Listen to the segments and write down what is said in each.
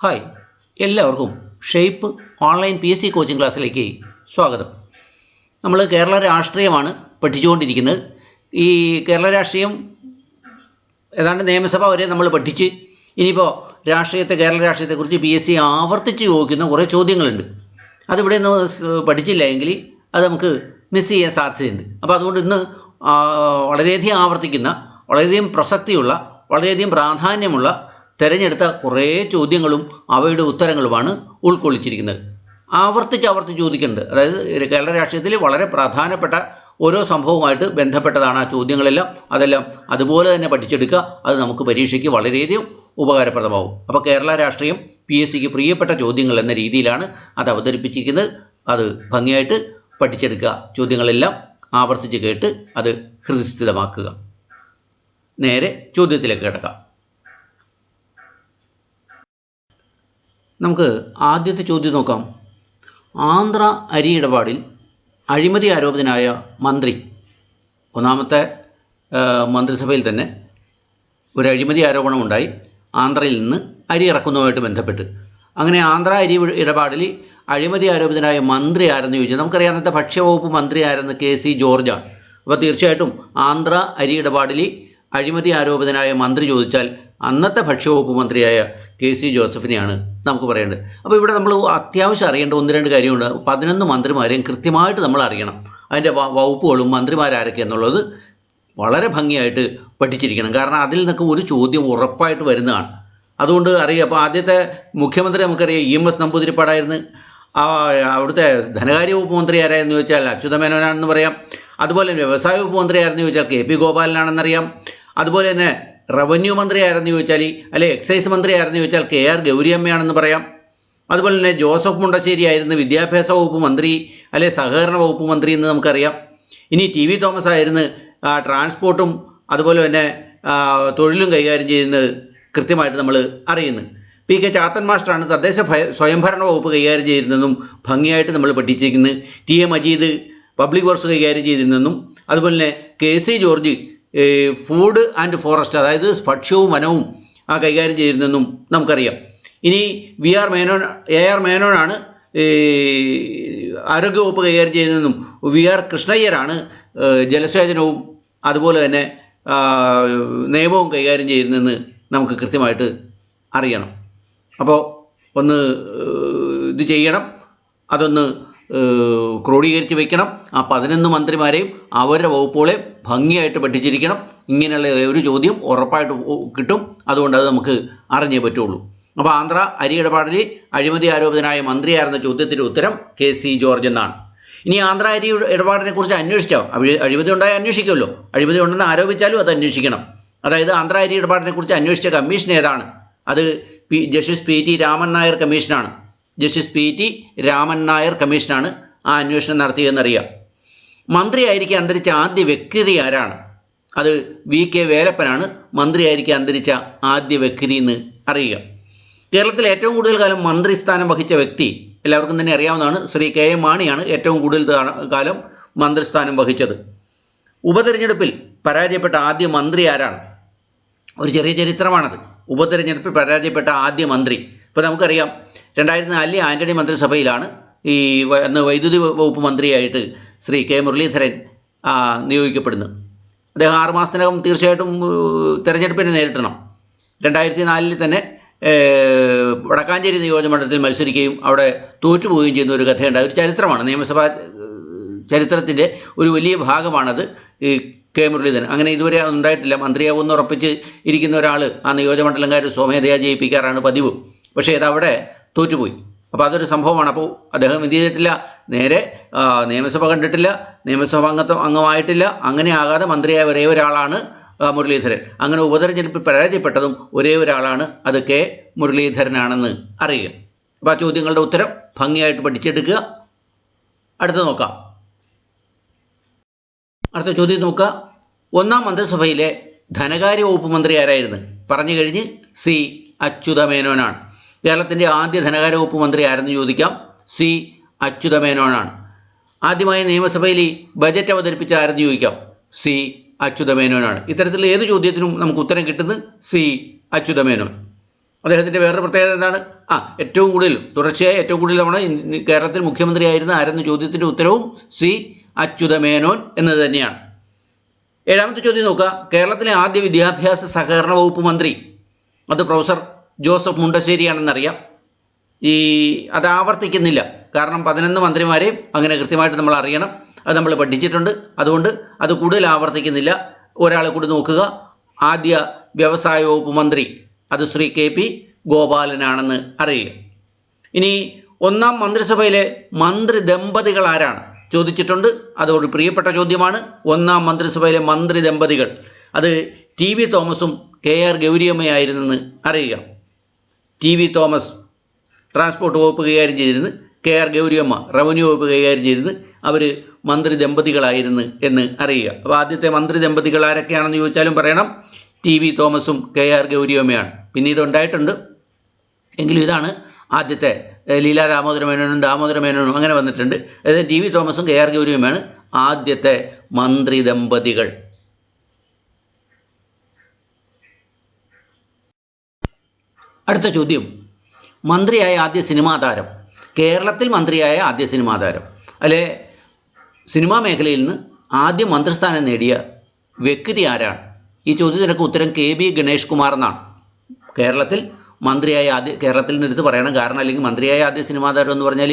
Hi, എല്ലാവർക്കും shape online PSC coaching ക്ലാസ്സിലേക്ക് സ്വാഗതം. നമ്മൾ കേരള രാഷ്ട്രീയമാണ് പഠിച്ചുകൊണ്ടിരിക്കുന്നത്. ഈ കേരള രാഷ്ട്രീയം ഏതാണ്ട് നിയമസഭ വരെ നമ്മൾ പഠിച്ച് ഇനിയിപ്പോൾ കേരള രാഷ്ട്രീയത്തെക്കുറിച്ച് PSC ആവർത്തിച്ച് ചോദിക്കുന്ന കുറേ ചോദ്യങ്ങളുണ്ട്. അതിവിടെ നിന്ന് പഠിച്ചില്ല എങ്കിൽ അത് നമുക്ക് മിസ് ചെയ്യാൻ സാധ്യതയുണ്ട്. അപ്പോൾ അതുകൊണ്ട് ഇന്ന് വളരെയധികം ആവർത്തിക്കുന്ന, വളരെയധികം പ്രസക്തിയുള്ള, വളരെയധികം പ്രാധാന്യമുള്ള തിരഞ്ഞെടുത്ത കുറേ ചോദ്യങ്ങളും അവയുടെ ഉത്തരങ്ങളുമാണ് ഉൾക്കൊള്ളിച്ചിരിക്കുന്നത്. ആവർത്തിച്ച് ചോദിക്കുന്നുണ്ട്. അതായത് കേരള രാഷ്ട്രീയത്തിൽ വളരെ പ്രധാനപ്പെട്ട ഓരോ സംഭവവുമായിട്ട് ബന്ധപ്പെട്ടതാണ് ആ ചോദ്യങ്ങളെല്ലാം. അതെല്ലാം അതുപോലെ തന്നെ പഠിച്ചെടുക്കുക. അത് നമുക്ക് പരീക്ഷയ്ക്ക് വളരെയധികം ഉപകാരപ്രദമാവും. അപ്പോൾ കേരള രാഷ്ട്രീയം PSCക്ക് പ്രിയപ്പെട്ട ചോദ്യങ്ങൾ എന്ന രീതിയിലാണ് അത് അവതരിപ്പിച്ചിരിക്കുന്നത്. അത് ഭംഗിയായിട്ട് പഠിച്ചെടുക്കുക. ചോദ്യങ്ങളെല്ലാം ആവർത്തിച്ച് കേട്ട് അത് ഹൃദയസ്ഥിതമാക്കുക. നേരെ ചോദ്യത്തിലേക്ക് കിടക്കാം. നമുക്ക് ആദ്യത്തെ ചോദ്യം നോക്കാം. ആന്ധ്ര അരി ഇടപാടിൽ അഴിമതി ആരോപിതനായ മന്ത്രി, ഒന്നാമത്തെ മന്ത്രിസഭയിൽ തന്നെ ഒരു അഴിമതി ആരോപണമുണ്ടായി ആന്ധ്രയിൽ നിന്ന് അരി ഇറക്കുന്നതുമായിട്ട് ബന്ധപ്പെട്ട്. അങ്ങനെ ആന്ധ്ര അരി ഇടപാടിൽ അഴിമതി ആരോപിതനായ മന്ത്രി ആരെന്ന് ചോദിച്ചാൽ നമുക്കറിയാം അന്നത്തെ ഭക്ഷ്യവകുപ്പ് മന്ത്രി ആരെന്ന് KC ജോർജാണ്. അപ്പോൾ തീർച്ചയായിട്ടും ആന്ധ്ര അരി ഇടപാടിൽ അഴിമതി ആരോപിതനായ മന്ത്രി ചോദിച്ചാൽ അന്നത്തെ ഭക്ഷ്യവകുപ്പ് മന്ത്രിയായ KC ജോസഫിനെയാണ് നമുക്ക് പറയേണ്ടത്. അപ്പോൾ ഇവിടെ നമ്മൾ അത്യാവശ്യം അറിയേണ്ട 1-2 കാര്യമുണ്ട്. 11 മന്ത്രിമാരെയും കൃത്യമായിട്ട് നമ്മൾ അറിയണം. അതിൻ്റെ വകുപ്പുകളും മന്ത്രിമാരാരൊക്കെ എന്നുള്ളത് വളരെ ഭംഗിയായിട്ട് പഠിച്ചിരിക്കണം. കാരണം അതിൽ നിന്നൊക്കെ ഒരു ചോദ്യം ഉറപ്പായിട്ട് വരുന്നതാണ്. അതുകൊണ്ട് അറിയാം. അപ്പോൾ ആദ്യത്തെ മുഖ്യമന്ത്രി നമുക്കറിയാം EMS നമ്പൂതിരിപ്പാടായിരുന്നു. അവിടുത്തെ ധനകാര്യ വകുപ്പ് മന്ത്രി ആരായെന്ന് ചോദിച്ചാൽ അച്യുതമേനോനാണെന്ന് പറയാം. അതുപോലെ തന്നെ വ്യവസായ വകുപ്പ് മന്ത്രി ആരെന്ന് ചോദിച്ചാൽ KP ഗോപാലനാണെന്നറിയാം. അതുപോലെ തന്നെ റവന്യൂ മന്ത്രി ആരെന്ന് ചോദിച്ചാൽ, അല്ലെ എക്സൈസ് മന്ത്രി ആരെന്ന് ചോദിച്ചാൽ KR ഗൗരിയമ്മയാണെന്ന് പറയാം. അതുപോലെ തന്നെ ജോസഫ് മുണ്ടശ്ശേരി ആയിരുന്നു വിദ്യാഭ്യാസ വകുപ്പ് മന്ത്രി, അല്ലെ സഹകരണ വകുപ്പ് മന്ത്രി എന്ന് നമുക്കറിയാം. ഇനി TV തോമസ് ആയിരുന്നു ട്രാൻസ്പോർട്ടും അതുപോലെ തന്നെ തൊഴിലും കൈകാര്യം ചെയ്യുന്നത് കൃത്യമായിട്ട് നമ്മൾ അറിയുന്നു. PK ചാത്തൻ മാസ്റ്ററാണ് തദ്ദേശ സ്വയംഭരണ വകുപ്പ് കൈകാര്യം ചെയ്തിരുന്നതെന്നും ഭംഗിയായിട്ട് നമ്മൾ പഠിച്ചിരിക്കുന്നത്. TA മജീദ് പബ്ലിക് വർക്ക്സ് കൈകാര്യം ചെയ്തിരുന്നെന്നും അതുപോലെ തന്നെ KC George food and forest, അതായത് ഭക്ഷ്യവും വനവും കൈകാര്യം ചെയ്തിരുന്നെന്നും നമുക്കറിയാം. ഇനി AR മേനോനാണ് ആരോഗ്യവകുപ്പ് കൈകാര്യം ചെയ്യുന്നതെന്നും VR കൃഷ്ണയ്യരാണ് ജലസേചനവും അതുപോലെ തന്നെ നിയമവും കൈകാര്യം ചെയ്യുന്നതെന്ന് നമുക്ക് കൃത്യമായിട്ട് അറിയണം. അപ്പോൾ ഒന്ന് ഇത് ചെയ്യണം, അതൊന്ന് ക്രോഡീകരിച്ച് വയ്ക്കണം. ആ 11 മന്ത്രിമാരെയും അവരുടെ വകുപ്പുകളെ ഭംഗിയായിട്ട് പഠിച്ചിരിക്കണം. ഇങ്ങനെയുള്ള ഒരു ചോദ്യം ഉറപ്പായിട്ട് കിട്ടും. അതുകൊണ്ട് അത് നമുക്ക് അറിഞ്ഞേ പറ്റുള്ളൂ. അപ്പോൾ ആന്ധ്ര അരി ഇടപാടിൽ അഴിമതി ആരോപിതനായ മന്ത്രിയായിരുന്ന ചോദ്യത്തിൻ്റെ ഉത്തരം KC ജോർജ് എന്നാണ്. ഇനി ആന്ധ്ര അരി ഇടപാടിനെ കുറിച്ച് അന്വേഷിച്ചാൽ അഴിമതി ഉണ്ടായാൽ അന്വേഷിക്കുമല്ലോ. അഴിമതി ഉണ്ടെന്ന് ആരോപിച്ചാലും അത് അന്വേഷിക്കണം. അതായത് ആന്ധ്ര അരി ഇടപാടിനെ കുറിച്ച് അന്വേഷിച്ച കമ്മീഷൻ ഏതാണ്? അത് ജസ്റ്റിസ് PT രാമൻ നായർ കമ്മീഷനാണ്. ജസ്റ്റിസ് PT രാമൻ നായർ കമ്മീഷനാണ് ആ അന്വേഷണം നടത്തിയതെന്നറിയാം. മന്ത്രിയായിരിക്കെ അന്തരിച്ച ആദ്യ വ്യക്തി ആരാണ്? അത് VK വേലപ്പനാണ് മന്ത്രിയായിരിക്കെ അന്തരിച്ച ആദ്യ വ്യക്തി എന്ന് അറിയുക. കേരളത്തിൽ ഏറ്റവും കൂടുതൽ കാലം മന്ത്രിസ്ഥാനം വഹിച്ച വ്യക്തി എല്ലാവർക്കും തന്നെ അറിയാവുന്നതാണ്. ശ്രീ KM മാണിയാണ് ഏറ്റവും കൂടുതൽ കാലം മന്ത്രിസ്ഥാനം വഹിച്ചത്. ഉപതെരഞ്ഞെടുപ്പിൽ പരാജയപ്പെട്ട ആദ്യ മന്ത്രി ആരാണ്? ഒരു ചെറിയ ചരിത്രമാണത്. ഉപതെരഞ്ഞെടുപ്പിൽ പരാജയപ്പെട്ട ആദ്യ മന്ത്രി. ഇപ്പോൾ നമുക്കറിയാം 2004 ആൻ്റണി മന്ത്രിസഭയിലാണ് അന്ന് വൈദ്യുതി വകുപ്പ് മന്ത്രിയായിട്ട് ശ്രീ K മുരളീധരൻ നിയോഗിക്കപ്പെടുന്നത്. അദ്ദേഹം 6 മാസത്തിനകം തീർച്ചയായിട്ടും തെരഞ്ഞെടുപ്പിനെ നേരിടണം. 2004 തന്നെ വടക്കാഞ്ചേരി നിയോജകമണ്ഡലത്തിൽ മത്സരിക്കുകയും അവിടെ തോറ്റുപോവുകയും ചെയ്യുന്ന ഒരു കഥയുണ്ട്. ഒരു ചരിത്രമാണ്, നിയമസഭാ ചരിത്രത്തിൻ്റെ ഒരു വലിയ ഭാഗമാണത്. K മുരളീധരൻ അങ്ങനെ ഇതുവരെ ഉണ്ടായിട്ടില്ല. മന്ത്രിയാവുമെന്ന് ഉറപ്പിച്ച് ഇരിക്കുന്ന ഒരാൾ ആ നിയോജകമണ്ഡലംകാർ സ്വമേധയാ ജയിപ്പിക്കാറാണ് പതിവ്. പക്ഷേ അതവിടെ തോറ്റുപോയി. അപ്പോൾ അതൊരു സംഭവമാണ്. അപ്പോൾ അദ്ദേഹം എന്ത് ചെയ്തിട്ടില്ല, നേരെ നിയമസഭ കണ്ടിട്ടില്ല, നിയമസഭ അംഗമായിട്ടില്ല. അങ്ങനെ ആകാതെ മന്ത്രിയായ ഒരേ ഒരാളാണ് മുരളീധരൻ. അങ്ങനെ ഉപതെരഞ്ഞെടുപ്പിൽ പരാജയപ്പെട്ടതും ഒരേ ഒരാളാണ്, അത് K മുരളീധരനാണെന്ന് അറിയുക. അപ്പോൾ ആ ചോദ്യങ്ങളുടെ ഉത്തരം ഭംഗിയായിട്ട് പഠിച്ചെടുക്കുക. അടുത്ത ചോദ്യം നോക്കുക. 1-ാം മന്ത്രിസഭയിലെ ധനകാര്യ വകുപ്പ് മന്ത്രി ആരായിരുന്നു? പറഞ്ഞു കഴിഞ്ഞ് C അച്യുതമേനോനാണ്. കേരളത്തിൻ്റെ ആദ്യ ധനകാര്യ വകുപ്പ് മന്ത്രി ആരെന്ന് ചോദിക്കാം. C അച്യുതമേനോനാണ്. ആദ്യമായി നിയമസഭയിൽ ബജറ്റ് അവതരിപ്പിച്ച ആരെന്ന് ചോദിക്കാം. C അച്യുതമേനോനാണ്. ഇത്തരത്തിലുള്ള ഏത് ചോദ്യത്തിനും നമുക്ക് ഉത്തരം കിട്ടുന്നത് C അച്യുതമേനോൻ. അദ്ദേഹത്തിൻ്റെ വേറൊരു പ്രത്യേകത എന്താണ്? ഏറ്റവും കൂടുതൽ തുടർച്ചയായി ഏറ്റവും കൂടുതൽ തവണ കേരളത്തിൽ മുഖ്യമന്ത്രിയായിരുന്ന ആരെന്ന ചോദ്യത്തിൻ്റെ ഉത്തരവും സി അച്യുതമേനോൻ എന്നത് തന്നെയാണ്. ഏഴാമത്തെ ചോദ്യം നോക്കുക. കേരളത്തിലെ ആദ്യ വിദ്യാഭ്യാസ സഹകരണ വകുപ്പ് മന്ത്രി അത് പ്രൊഫസർ ജോസഫ് മുണ്ടശ്ശേരിയാണെന്നറിയാം. അത് ആവർത്തിക്കുന്നില്ല, കാരണം 11 മന്ത്രിമാരെയും അങ്ങനെ കൃത്യമായിട്ട് നമ്മൾ അറിയണം, അത് നമ്മൾ പഠിച്ചിട്ടുണ്ട്. അതുകൊണ്ട് അത് കൂടുതൽ ആവർത്തിക്കുന്നില്ല. ഒരാളെ കൂടി നോക്കുക. ആദ്യ വ്യവസായ വകുപ്പ് മന്ത്രി അത് ശ്രീ KP ഗോപാലനാണെന്ന് അറിയുക. ഇനി ഒന്നാം മന്ത്രിസഭയിലെ മന്ത്രി ദമ്പതികൾ ആരാണ് ചോദിച്ചിട്ടുണ്ട്. അതൊരു പ്രിയപ്പെട്ട ചോദ്യമാണ്. ഒന്നാം മന്ത്രിസഭയിലെ മന്ത്രി ദമ്പതികൾ അത് TV തോമസും KR ഗൗരിയമ്മയായിരുന്നെന്ന് അറിയുക. TV തോമസ് ട്രാൻസ്പോർട്ട് വകുപ്പ് കൈകാര്യം ചെയ്തിരുന്നു, KR ഗൗരിയമ്മ റവന്യൂ വകുപ്പ് കൈകാര്യം ചെയ്തിരുന്നു. അവർ മന്ത്രി ദമ്പതികളായിരുന്നു എന്ന് അറിയുക. അപ്പോൾ ആദ്യത്തെ മന്ത്രി ദമ്പതികൾ ആരൊക്കെയാണെന്ന് ചോദിച്ചാലും പറയണം TV തോമസും KR ഗൗരിയമ്മയാണ്. പിന്നീട് ഉണ്ടായിട്ടുണ്ട്, എങ്കിലും ഇതാണ് ആദ്യത്തെ. ലീലാ ദാമോദര മേനോനും ദാമോദര മേനോനും അങ്ങനെ വന്നിട്ടുണ്ട്. അതായത് TV തോമസും KR ഗൗരിയമ്മയാണ് ആദ്യത്തെ മന്ത്രി ദമ്പതികൾ. അടുത്ത ചോദ്യം, മന്ത്രിയായ ആദ്യ സിനിമാ താരം, കേരളത്തിൽ മന്ത്രിയായ ആദ്യ സിനിമാ താരം അല്ലെ സിനിമാ മേഖലയിൽ നിന്ന് ആദ്യ മന്ത്രിസ്ഥാനം നേടിയ വ്യക്തി ആരാണ്? ഈ ചോദ്യത്തിനൊക്കെ ഉത്തരം KB ഗണേഷ് കുമാർ എന്നാണ്. കേരളത്തിൽ മന്ത്രിയായ കേരളത്തിൽ നിന്ന് എടുത്ത് പറയണം, കാരണം അല്ലെങ്കിൽ മന്ത്രിയായ ആദ്യ സിനിമാ താരം എന്ന് പറഞ്ഞാൽ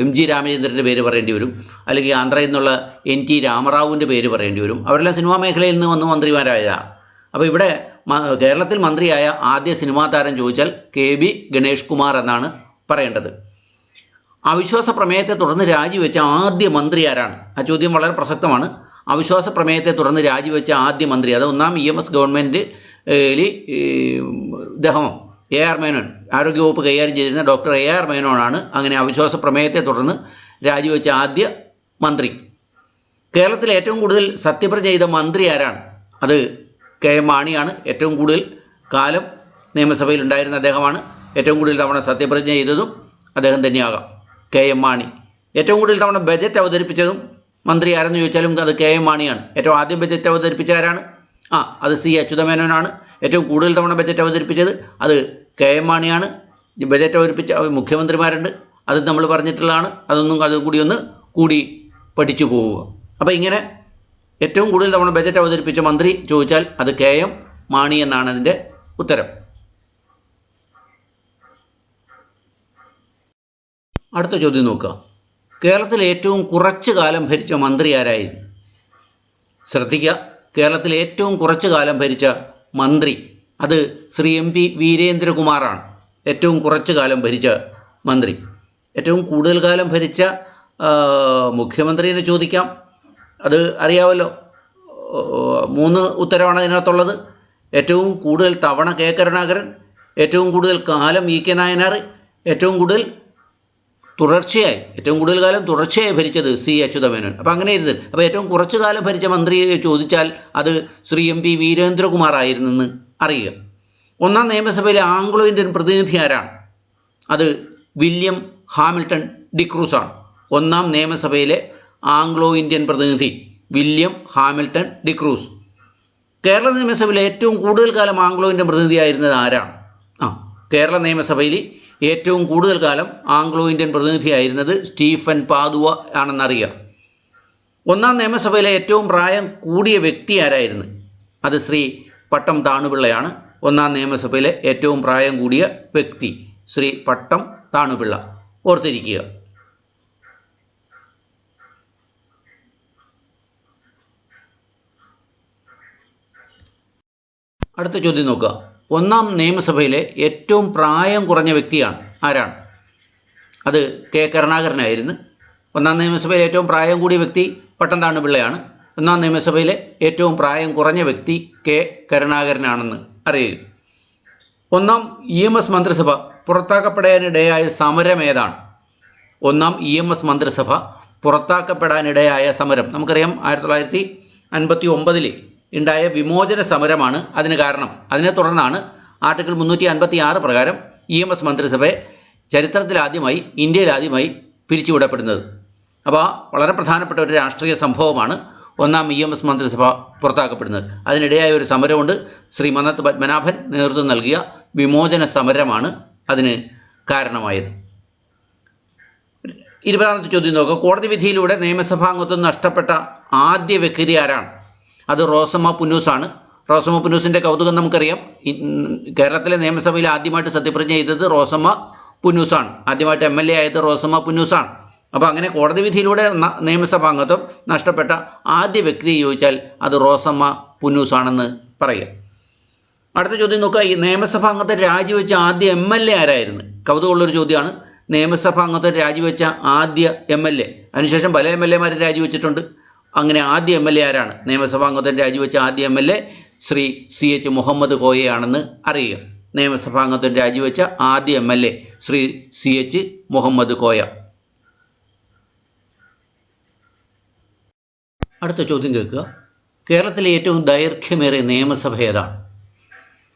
MG രാമചന്ദ്രൻ്റെ പേര് പറയേണ്ടി വരും, അല്ലെങ്കിൽ ആന്ധ്രയിൽ നിന്നുള്ള NT രാമറാവുവിൻ്റെ പേര് പറയേണ്ടി വരും. അവരെല്ലാം സിനിമാ മേഖലയിൽ നിന്ന് വന്ന് മന്ത്രിമാരായതാണ്. അപ്പോൾ ഇവിടെ കേരളത്തിൽ മന്ത്രിയായ ആദ്യ സിനിമാ താരം ചോദിച്ചാൽ KB ഗണേഷ് കുമാർ എന്നാണ് പറയേണ്ടത്. അവിശ്വാസ പ്രമേയത്തെ തുടർന്ന് രാജിവെച്ച ആദ്യ മന്ത്രി ആരാണ്? ആ ചോദ്യം വളരെ പ്രസക്തമാണ്. അവിശ്വാസ പ്രമേയത്തെ തുടർന്ന് രാജിവെച്ച ആദ്യ മന്ത്രി അത് ഒന്നാം EMS ഗവൺമെൻറ് ഇദ്ദേഹം AR മേനോൻ, ആരോഗ്യവകുപ്പ് കൈകാര്യം ചെയ്തിരുന്ന ഡോക്ടർ AR മേനോനാണ് അങ്ങനെ അവിശ്വാസ പ്രമേയത്തെ തുടർന്ന് രാജിവെച്ച ആദ്യ മന്ത്രി. കേരളത്തിൽ ഏറ്റവും കൂടുതൽ സത്യപ്രതിജ്ഞ ചെയ്ത മന്ത്രി ആരാണ്? അത് KM മാണിയാണ്. ഏറ്റവും കൂടുതൽ കാലം നിയമസഭയിൽ ഉണ്ടായിരുന്ന അദ്ദേഹമാണ്. ഏറ്റവും കൂടുതൽ തവണ സത്യപ്രതിജ്ഞ ചെയ്തതും അദ്ദേഹം തന്നെയാകാം, KM മാണി. ഏറ്റവും കൂടുതൽ തവണ ബജറ്റ് അവതരിപ്പിച്ചതും മന്ത്രി ആരെന്ന് ചോദിച്ചാലും അത് KM മാണിയാണ്. ഏറ്റവും ആദ്യം ബജറ്റ് അവതരിപ്പിച്ച ആരാണ്? അത് C അച്യുതമേനോനാണ്. ഏറ്റവും കൂടുതൽ തവണ ബജറ്റ് അവതരിപ്പിച്ചത് അത് KM മാണിയാണ്. ബജറ്റ് അവതരിപ്പിച്ച മുഖ്യമന്ത്രിമാരുണ്ട്, അത് നമ്മൾ പറഞ്ഞിട്ടുള്ളതാണ്. അതും കൂടി ഒന്ന് പഠിച്ചു പോവുക. അപ്പോൾ ഇങ്ങനെ ഏറ്റവും കൂടുതൽ തവണ ബജറ്റ് അവതരിപ്പിച്ച മന്ത്രി ചോദിച്ചാൽ അത് KM മാണി എന്നാണ് അതിൻ്റെ ഉത്തരം. അടുത്ത ചോദ്യം നോക്കുക. കേരളത്തിൽ ഏറ്റവും കുറച്ച് കാലം ഭരിച്ച മന്ത്രി ആരായിരുന്നു? ശ്രദ്ധിക്കുക, കേരളത്തിൽ ഏറ്റവും കുറച്ച് കാലം ഭരിച്ച മന്ത്രി അത് ശ്രീ MP വീരേന്ദ്രകുമാറാണ്. ഏറ്റവും കുറച്ച് കാലം ഭരിച്ച മന്ത്രി. ഏറ്റവും കൂടുതൽ കാലം ഭരിച്ച മുഖ്യമന്ത്രിനെ ചോദിക്കാം, അത് അറിയാമല്ലോ. 3 ഉത്തരവാണ് അതിനകത്തുള്ളത്. ഏറ്റവും കൂടുതൽ തവണ K കരുണാകരൻ, ഏറ്റവും കൂടുതൽ കാലം EK നായനാർ, ഏറ്റവും കൂടുതൽ കാലം തുടർച്ചയായി ഭരിച്ചത് C അച്യുതമേനോൻ. അപ്പോൾ അങ്ങനെ ഇരുന്നത്. അപ്പോൾ ഏറ്റവും കുറച്ച് കാലം ഭരിച്ച മന്ത്രിയെ ചോദിച്ചാൽ അത് ശ്രീ MP വീരേന്ദ്രകുമാർ ആയിരുന്നെന്ന് അറിയുക. ഒന്നാം നിയമസഭയിലെ ആംഗ്ലോ ഇന്ത്യൻ പ്രതിനിധി ആരാണ്? അത് വില്യം ഹാമിൽട്ടൺ ഡിക്രൂസ് ആണ്. ഒന്നാം നിയമസഭയിലെ ആംഗ്ലോ ഇന്ത്യൻ പ്രതിനിധി വില്യം ഹാമിൽട്ടൺ ഡിക്രൂസ്. കേരള നിയമസഭയിലെ ഏറ്റവും കൂടുതൽ കാലം ആംഗ്ലോ ഇന്ത്യൻ പ്രതിനിധിയായിരുന്നത് ആരാണ്? കേരള നിയമസഭയിൽ ഏറ്റവും കൂടുതൽ കാലം ആംഗ്ലോ ഇന്ത്യൻ പ്രതിനിധിയായിരുന്നത് സ്റ്റീഫൻ പാദുവ ആണെന്നറിയാം. ഒന്നാം നിയമസഭയിലെ ഏറ്റവും പ്രായം കൂടിയ വ്യക്തി ആരായിരുന്നു? അത് ശ്രീ പട്ടം താണുപിള്ളയാണ്. ഒന്നാം നിയമസഭയിലെ ഏറ്റവും പ്രായം കൂടിയ വ്യക്തി ശ്രീ പട്ടം താണുപിള്ള. ഓർത്തിരിക്കുക. അടുത്ത ചോദ്യം നോക്കുക. ഒന്നാം നിയമസഭയിലെ ഏറ്റവും പ്രായം കുറഞ്ഞ വ്യക്തിയാണ് ആരാണ്? അത് K കരുണാകരനായിരുന്നു. ഒന്നാം നിയമസഭയിലെ ഏറ്റവും പ്രായം കൂടിയ വ്യക്തി പട്ടം താണുപിള്ളയാണ്. ഒന്നാം നിയമസഭയിലെ ഏറ്റവും പ്രായം കുറഞ്ഞ വ്യക്തി K കരുണാകരനാണെന്ന് അറിയുക. ഒന്നാം EMS മന്ത്രിസഭ പുറത്താക്കപ്പെടാനിടയായ സമരം ഏതാണ്? ഒന്നാം EMS മന്ത്രിസഭ പുറത്താക്കപ്പെടാനിടയായ സമരം നമുക്കറിയാം 1959 ഉണ്ടായ വിമോചന സമരമാണ് അതിന് കാരണം. അതിനെ തുടർന്നാണ് ആർട്ടിക്കിൾ 356 പ്രകാരം EMS മന്ത്രിസഭയെ ഇന്ത്യയിലാദ്യമായി പിരിച്ചുവിടപ്പെടുന്നത്. അപ്പോൾ വളരെ പ്രധാനപ്പെട്ട ഒരു രാഷ്ട്രീയ സംഭവമാണ്. ഒന്നാം EMS മന്ത്രിസഭ പുറത്താക്കപ്പെടുന്നത്. അതിനിടെയായ ഒരു സമരമുണ്ട്. ശ്രീ മന്നത്ത് പത്മനാഭൻ നേതൃത്വം നൽകിയ വിമോചന സമരമാണ് അതിന് കാരണമായത്. 20ാമത്തെ ചോദ്യം നോക്കുക. കോടതി വിധിയിലൂടെ നിയമസഭാംഗത്വം നഷ്ടപ്പെട്ട ആദ്യ വ്യക്തി ആരാണ്? അത് റോസമ്മ പുന്നൂസാണ്. റോസമ്മ പുന്നൂസിൻ്റെ കൗതുകം നമുക്കറിയാം. കേരളത്തിലെ നിയമസഭയിൽ ആദ്യമായിട്ട് സത്യപ്രതിജ്ഞ ചെയ്തത് റോസമ്മ പുന്നൂസാണ്. ആദ്യമായിട്ട് MLA ആയത് റോസമ്മ പുന്നൂസാണ്. അപ്പോൾ അങ്ങനെ കോടതി വിധിയിലൂടെ നിയമസഭാംഗത്വം നഷ്ടപ്പെട്ട ആദ്യ വ്യക്തി ചോദിച്ചാൽ അത് റോസമ്മ പുന്നൂസാണെന്ന് പറയുക. അടുത്ത ചോദ്യം നോക്കുക. ഈ നിയമസഭാംഗത്തെ രാജിവെച്ച ആദ്യ MLA ആരായിരുന്നു? കൗതുകമുള്ളൊരു ചോദ്യമാണ്. നിയമസഭാംഗത്തെ രാജിവെച്ച ആദ്യ MLA. അതിനുശേഷം പല MLA രാജിവെച്ചിട്ടുണ്ട്. അങ്ങനെ ആദ്യ MLA ആരാണ്? നിയമസഭാംഗത്തെ രാജിവെച്ച ആദ്യ MLA ശ്രീ CH മുഹമ്മദ് കോയയാണെന്ന് അറിയുക. നിയമസഭാംഗത്വം രാജിവെച്ച ആദ്യ MLA ശ്രീ CH മുഹമ്മദ് കോയ. അടുത്ത ചോദ്യം കേൾക്കുക. കേരളത്തിലെ ഏറ്റവും ദൈർഘ്യമേറിയ നിയമസഭ ഏതാണ്?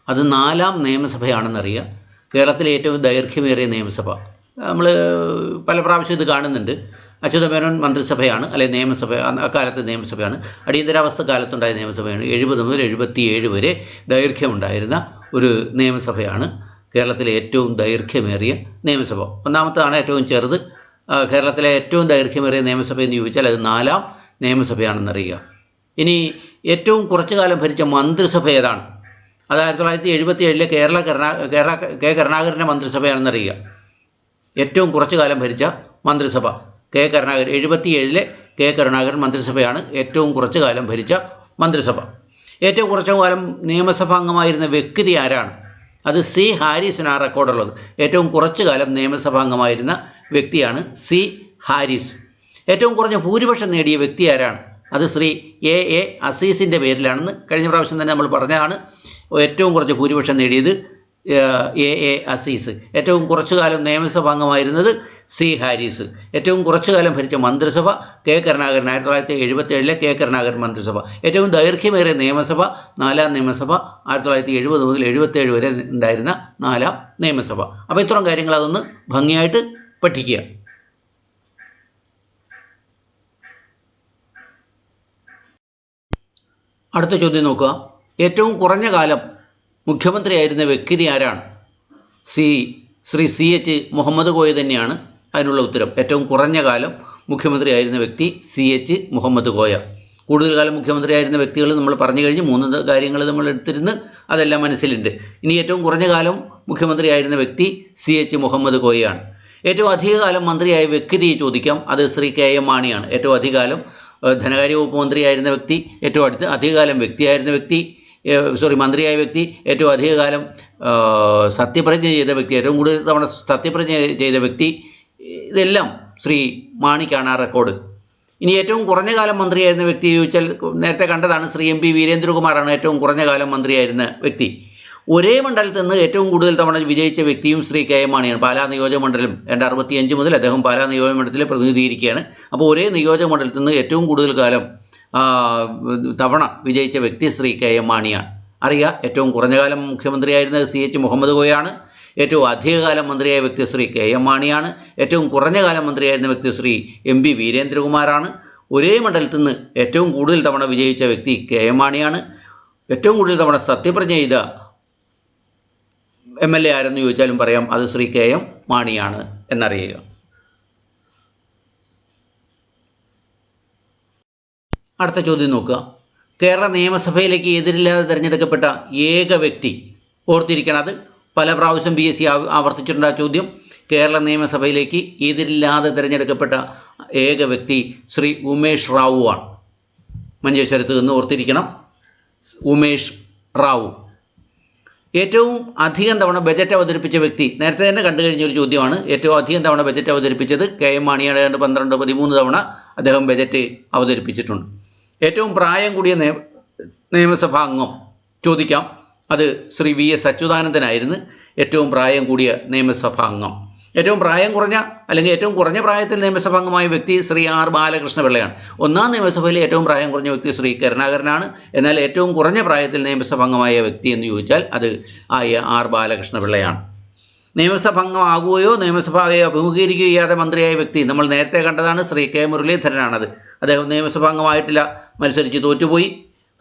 അത് 4ാം നിയമസഭയാണെന്നറിയുക. കേരളത്തിലെ ഏറ്റവും ദൈർഘ്യമേറിയ നിയമസഭ നമ്മൾ പല പ്രാവശ്യം ഇത് കാണുന്നുണ്ട്. അച്യുതമേനോൻ മന്ത്രിസഭയാണ്, അല്ലെങ്കിൽ നിയമസഭ, അക്കാലത്ത് നിയമസഭയാണ്. അടിയന്തരാവസ്ഥ കാലത്തുണ്ടായ നിയമസഭയാണ്. 70 മുതൽ 77 വരെ ദൈർഘ്യമുണ്ടായിരുന്ന ഒരു നിയമസഭയാണ് കേരളത്തിലെ ഏറ്റവും ദൈർഘ്യമേറിയ നിയമസഭ. ഒന്നാമത്താണ് ഏറ്റവും ചെറുത്. കേരളത്തിലെ ഏറ്റവും ദൈർഘ്യമേറിയ നിയമസഭ എന്ന് ചോദിച്ചാൽ അത് 4ാം നിയമസഭയാണെന്നറിയുക. ഇനി ഏറ്റവും കുറച്ചു കാലം ഭരിച്ച മന്ത്രിസഭ ഏതാണ്? അത് 1977 കെ കരുണാകരൻ്റെ മന്ത്രിസഭയാണെന്നറിയുക. ഏറ്റവും കുറച്ചു കാലം ഭരിച്ച മന്ത്രിസഭ കെ കരുണാകരൻ. 77 കെ കരുണാകരൻ മന്ത്രിസഭയാണ് ഏറ്റവും കുറച്ചു കാലം ഭരിച്ച മന്ത്രിസഭ. ഏറ്റവും കുറച്ചു കാലം നിയമസഭാംഗമായിരുന്ന വ്യക്തി ആരാണ്? അത് C ഹാരിസിനാണ് റെക്കോർഡുള്ളത്. ഏറ്റവും കുറച്ചു കാലം നിയമസഭാംഗമായിരുന്ന വ്യക്തിയാണ് C ഹാരിസ്. ഏറ്റവും കുറഞ്ഞ ഭൂരിപക്ഷം നേടിയ വ്യക്തി ആരാണ്? അത് ശ്രീ A അസീസിൻ്റെ പേരിലാണെന്ന് കഴിഞ്ഞ പ്രാവശ്യം തന്നെ നമ്മൾ പറഞ്ഞതാണ്. ഏറ്റവും കുറഞ്ഞ ഭൂരിപക്ഷം നേടിയത് A അസീസ്. ഏറ്റവും കുറച്ചു കാലം നിയമസഭാംഗമായിരുന്നത് C ഹാരിസ്. ഏറ്റവും കുറച്ചു കാലം ഭരിച്ച മന്ത്രിസഭ കെ കരുണാകരൻ. 1977 കെ കരുണാകരൻ മന്ത്രിസഭ. ഏറ്റവും ദൈർഘ്യമേറിയ നിയമസഭ 4ാം നിയമസഭ. 1970 മുതൽ 77 വരെ ഉണ്ടായിരുന്ന 4ാം നിയമസഭ. അപ്പോൾ ഇത്തരം കാര്യങ്ങൾ അതൊന്ന് ഭംഗിയായിട്ട് പഠിക്കുക. അടുത്ത ചോദ്യം നോക്കുക. ഏറ്റവും കുറഞ്ഞ കാലം മുഖ്യമന്ത്രിയായിരുന്ന വ്യക്തി ആരാണ്? ശ്രീ CH മുഹമ്മദ് കോയ തന്നെയാണ് അതിനുള്ള ഉത്തരം. ഏറ്റവും കുറഞ്ഞ കാലം മുഖ്യമന്ത്രിയായിരുന്ന വ്യക്തി CH മുഹമ്മദ് കോയ. കൂടുതൽ കാലം മുഖ്യമന്ത്രിയായിരുന്ന വ്യക്തികൾ നമ്മൾ പറഞ്ഞു കഴിഞ്ഞ് 3 കാര്യങ്ങൾ നമ്മൾ എടുത്തിരുന്ന് അതെല്ലാം മനസ്സിലുണ്ട്. ഇനി ഏറ്റവും കുറഞ്ഞ കാലം മുഖ്യമന്ത്രിയായിരുന്ന വ്യക്തി CH മുഹമ്മദ് കോയയാണ്. ഏറ്റവും അധികകാലം മന്ത്രിയായ വ്യക്തി ചോദിക്കാം. അത് ശ്രീ KM മാണിയാണ്. ഏറ്റവും അധികകാലം ധനകാര്യ വകുപ്പ് മന്ത്രിയായിരുന്ന വ്യക്തി, ഏറ്റവും അധികകാലം മന്ത്രിയായ വ്യക്തി, ഏറ്റവും അധികകാലം സത്യപ്രതിജ്ഞ ചെയ്ത വ്യക്തി, ഏറ്റവും കൂടുതൽ തവണ സത്യപ്രതിജ്ഞ ചെയ്ത വ്യക്തി, ഇതെല്ലാം ശ്രീ മാണിക്കാണ് ആ റെക്കോർഡ്. ഇനി ഏറ്റവും കുറഞ്ഞ കാലം മന്ത്രിയായിരുന്ന വ്യക്തി ചോദിച്ചാൽ നേരത്തെ കണ്ടതാണ് ശ്രീ MP വീരേന്ദ്രകുമാറാണ് ഏറ്റവും കുറഞ്ഞ കാലം മന്ത്രിയായിരുന്ന വ്യക്തി. ഒരേ മണ്ഡലത്തിൽ നിന്ന് ഏറ്റവും കൂടുതൽ തവണ വിജയിച്ച വ്യക്തിയും ശ്രീ KM മാണിയാണ്. പാലാ നിയോജകമണ്ഡലം 1965 മുതൽ അദ്ദേഹം പാലാ നിയോജകമണ്ഡലത്തിൽ പ്രതിനിധീകരിക്കുകയാണ്. അപ്പോൾ ഒരേ നിയോജകമണ്ഡലത്തിൽ നിന്ന് ഏറ്റവും കൂടുതൽ കാലം തവണ വിജയിച്ച വ്യക്തി ശ്രീ KM മാണിയാണ്. അറിയുക, ഏറ്റവും കുറഞ്ഞ കാലം മുഖ്യമന്ത്രിയായിരുന്നത് CH മുഹമ്മദ് കോയയാണ്. ഏറ്റവും അധികകാലം മന്ത്രിയായ വ്യക്തി ശ്രീ KM മാണിയാണ്. ഏറ്റവും കുറഞ്ഞ കാലം മന്ത്രിയായിരുന്ന വ്യക്തി ശ്രീ MP വീരേന്ദ്രകുമാറാണ്. ഒരേ മണ്ഡലത്തിൽ നിന്ന് ഏറ്റവും കൂടുതൽ തവണ വിജയിച്ച വ്യക്തി KM മാണിയാണ്. ഏറ്റവും കൂടുതൽ തവണ സത്യപ്രതിജ്ഞ ചെയ്ത MLA ആരെന്ന് ചോദിച്ചാലും പറയാം അത് ശ്രീ KM മാണിയാണ് എന്നറിയുക. അടുത്ത ചോദ്യം നോക്കുക. കേരള നിയമസഭയിലേക്ക് എതിരില്ലാതെ തിരഞ്ഞെടുക്കപ്പെട്ട ഏക വ്യക്തി. ഓർത്തിരിക്കണം, അത് പല പ്രാവശ്യം PSC ആവർത്തിച്ചിട്ടുണ്ട് ആ ചോദ്യം. കേരള നിയമസഭയിലേക്ക് എതിരില്ലാതെ തിരഞ്ഞെടുക്കപ്പെട്ട ഏക വ്യക്തി ശ്രീ ഉമേഷ് റാവു ആണ്. മഞ്ചേശ്വരത്ത് നിന്ന് ഓർത്തിരിക്കണം, ഉമേഷ് റാവു. ഏറ്റവും അധികം തവണ ബജറ്റ് അവതരിപ്പിച്ച വ്യക്തി നേരത്തെ തന്നെ കണ്ടു കഴിഞ്ഞൊരു ചോദ്യമാണ്. ഏറ്റവും അധികം തവണ ബജറ്റ് അവതരിപ്പിച്ചത് KM മാണിയാണ്. 12-13 തവണ അദ്ദേഹം ബജറ്റ് അവതരിപ്പിച്ചിട്ടുണ്ട്. ഏറ്റവും പ്രായം കൂടിയ നിയമസഭാ അംഗം ചോദിക്കാം. അത് ശ്രീ VS അച്യുതാനന്ദനായിരുന്നു ഏറ്റവും പ്രായം കൂടിയ നിയമസഭാ അംഗം. ഏറ്റവും പ്രായം കുറഞ്ഞ അല്ലെങ്കിൽ ഏറ്റവും കുറഞ്ഞ പ്രായത്തിൽ നിയമസഭാംഗമായ വ്യക്തി ശ്രീ R ബാലകൃഷ്ണപിള്ളയാണ്. 1ാം നിയമസഭയിലെ ഏറ്റവും പ്രായം കുറഞ്ഞ വ്യക്തി ശ്രീ കരുണാകരനാണ്. എന്നാൽ ഏറ്റവും കുറഞ്ഞ പ്രായത്തിൽ നിയമസഭാംഗമായ വ്യക്തി എന്ന് ചോദിച്ചാൽ അത് R ബാലകൃഷ്ണപിള്ളയാണ്. നിയമസഭംഗമാകുകയോ നിയമസഭയെ അഭിമുഖീകരിക്കുകയോ ചെയ്യാതെ മന്ത്രിയായ വ്യക്തി നമ്മൾ നേരത്തെ കണ്ടതാണ്, ശ്രീ കെ മുരളീധരനാണത്. അദ്ദേഹം നിയമസഭാംഗമായിട്ടില്ല, മത്സരിച്ച് തോറ്റുപോയി.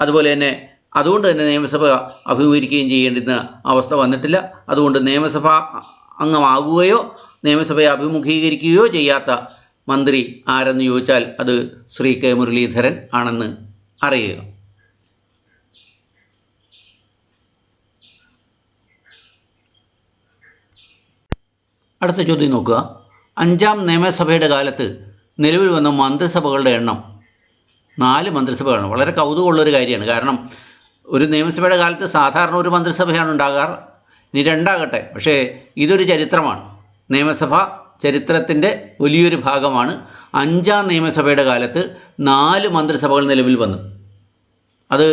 അതുപോലെ തന്നെ അതുകൊണ്ട് തന്നെ നിയമസഭ അഭിമുഖീകരിക്കുകയും ചെയ്യേണ്ടുന്ന അവസ്ഥ വന്നിട്ടില്ല. അതുകൊണ്ട് നിയമസഭ അംഗമാകുകയോ നിയമസഭയെ അഭിമുഖീകരിക്കുകയോ ചെയ്യാത്ത മന്ത്രി ആരെന്ന് ചോദിച്ചാൽ അത് ശ്രീ കെ മുരളീധരൻ ആണെന്ന് അറിയുക. അടുത്ത ചോദ്യം നോക്കുക. 5ാം നിയമസഭയുടെ കാലത്ത് നിലവിൽ വന്ന മന്ത്രിസഭകളുടെ എണ്ണം 4 മന്ത്രിസഭകളാണ്. വളരെ കൗതുകമുള്ളൊരു കാര്യമാണ്. കാരണം ഒരു നിയമസഭയുടെ കാലത്ത് സാധാരണ ഒരു മന്ത്രിസഭയാണ് ഉണ്ടാകാറ്, ഇനി 2ആകട്ടെ. പക്ഷേ ഇതൊരു ചരിത്രമാണ്. നിയമസഭ ചരിത്രത്തിൻ്റെ വലിയൊരു ഭാഗമാണ്. 5ാം നിയമസഭയുടെ കാലത്ത് 4 മന്ത്രിസഭകൾ നിലവിൽ വന്നു. അത്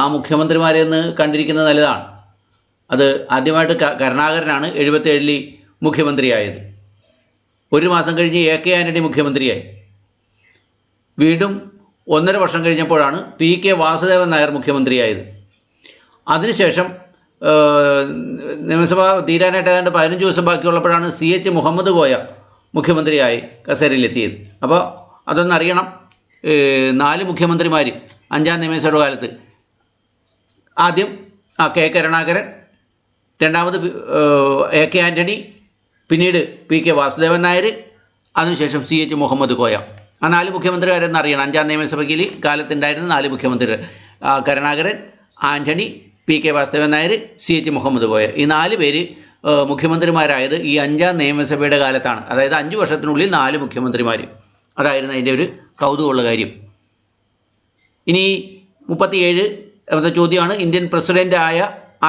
ആ മുഖ്യമന്ത്രിമാരെ ഒന്ന് കണ്ടിരിക്കുന്നത് നല്ലതാണ്. അത് ആദ്യമായിട്ട് കരുണാകരനാണ് 77-ൽ മുഖ്യമന്ത്രിയായത്. 1 മാസം കഴിഞ്ഞ് എ കെ ആൻ്റണി മുഖ്യമന്ത്രിയായി. വീണ്ടും 1.5 വർഷം കഴിഞ്ഞപ്പോഴാണ് പി കെ വാസുദേവൻ നായർ മുഖ്യമന്ത്രിയായത്. അതിനുശേഷം നിയമസഭ തീരാനായിട്ട് ഏതാണ്ട് 15 ദിവസം ബാക്കിയുള്ളപ്പോഴാണ് CH മുഹമ്മദ് കോയ മുഖ്യമന്ത്രിയായി കസേരയിലെത്തിയത്. അപ്പോൾ അതൊന്നറിയണം. 4 മുഖ്യമന്ത്രിമാർ 5ാം നിയമസഭയുടെ കാലത്ത്. ആദ്യം കെ കരുണാകരൻ, രണ്ടാമത് എ കെ ആൻ്റണി, പിന്നീട് പി കെ വാസുദേവൻ നായർ, അതിനുശേഷം CH മുഹമ്മദ് കോയ. ആ 4 മുഖ്യമന്ത്രിമാരെന്ന് അറിയണം. 5ാം നിയമസഭയ്ക്ക് കാലത്തുണ്ടായിരുന്ന 4 മുഖ്യമന്ത്രിമാർ: Karunakaran, Antony, P K Vasudevan Nair, CH Muhammad Koya. ഈ 4 പേര് മുഖ്യമന്ത്രിമാരായത് ഈ 5ാം നിയമസഭയുടെ കാലത്താണ്. അതായത് 5 വർഷത്തിനുള്ളിൽ 4 മുഖ്യമന്ത്രിമാർ. അതായിരുന്നു അതിൻ്റെ ഒരു കൗതുകമുള്ള കാര്യം. ഇനി 37ാമത്തെ ചോദ്യമാണ്. ഇന്ത്യൻ പ്രസിഡൻ്റായ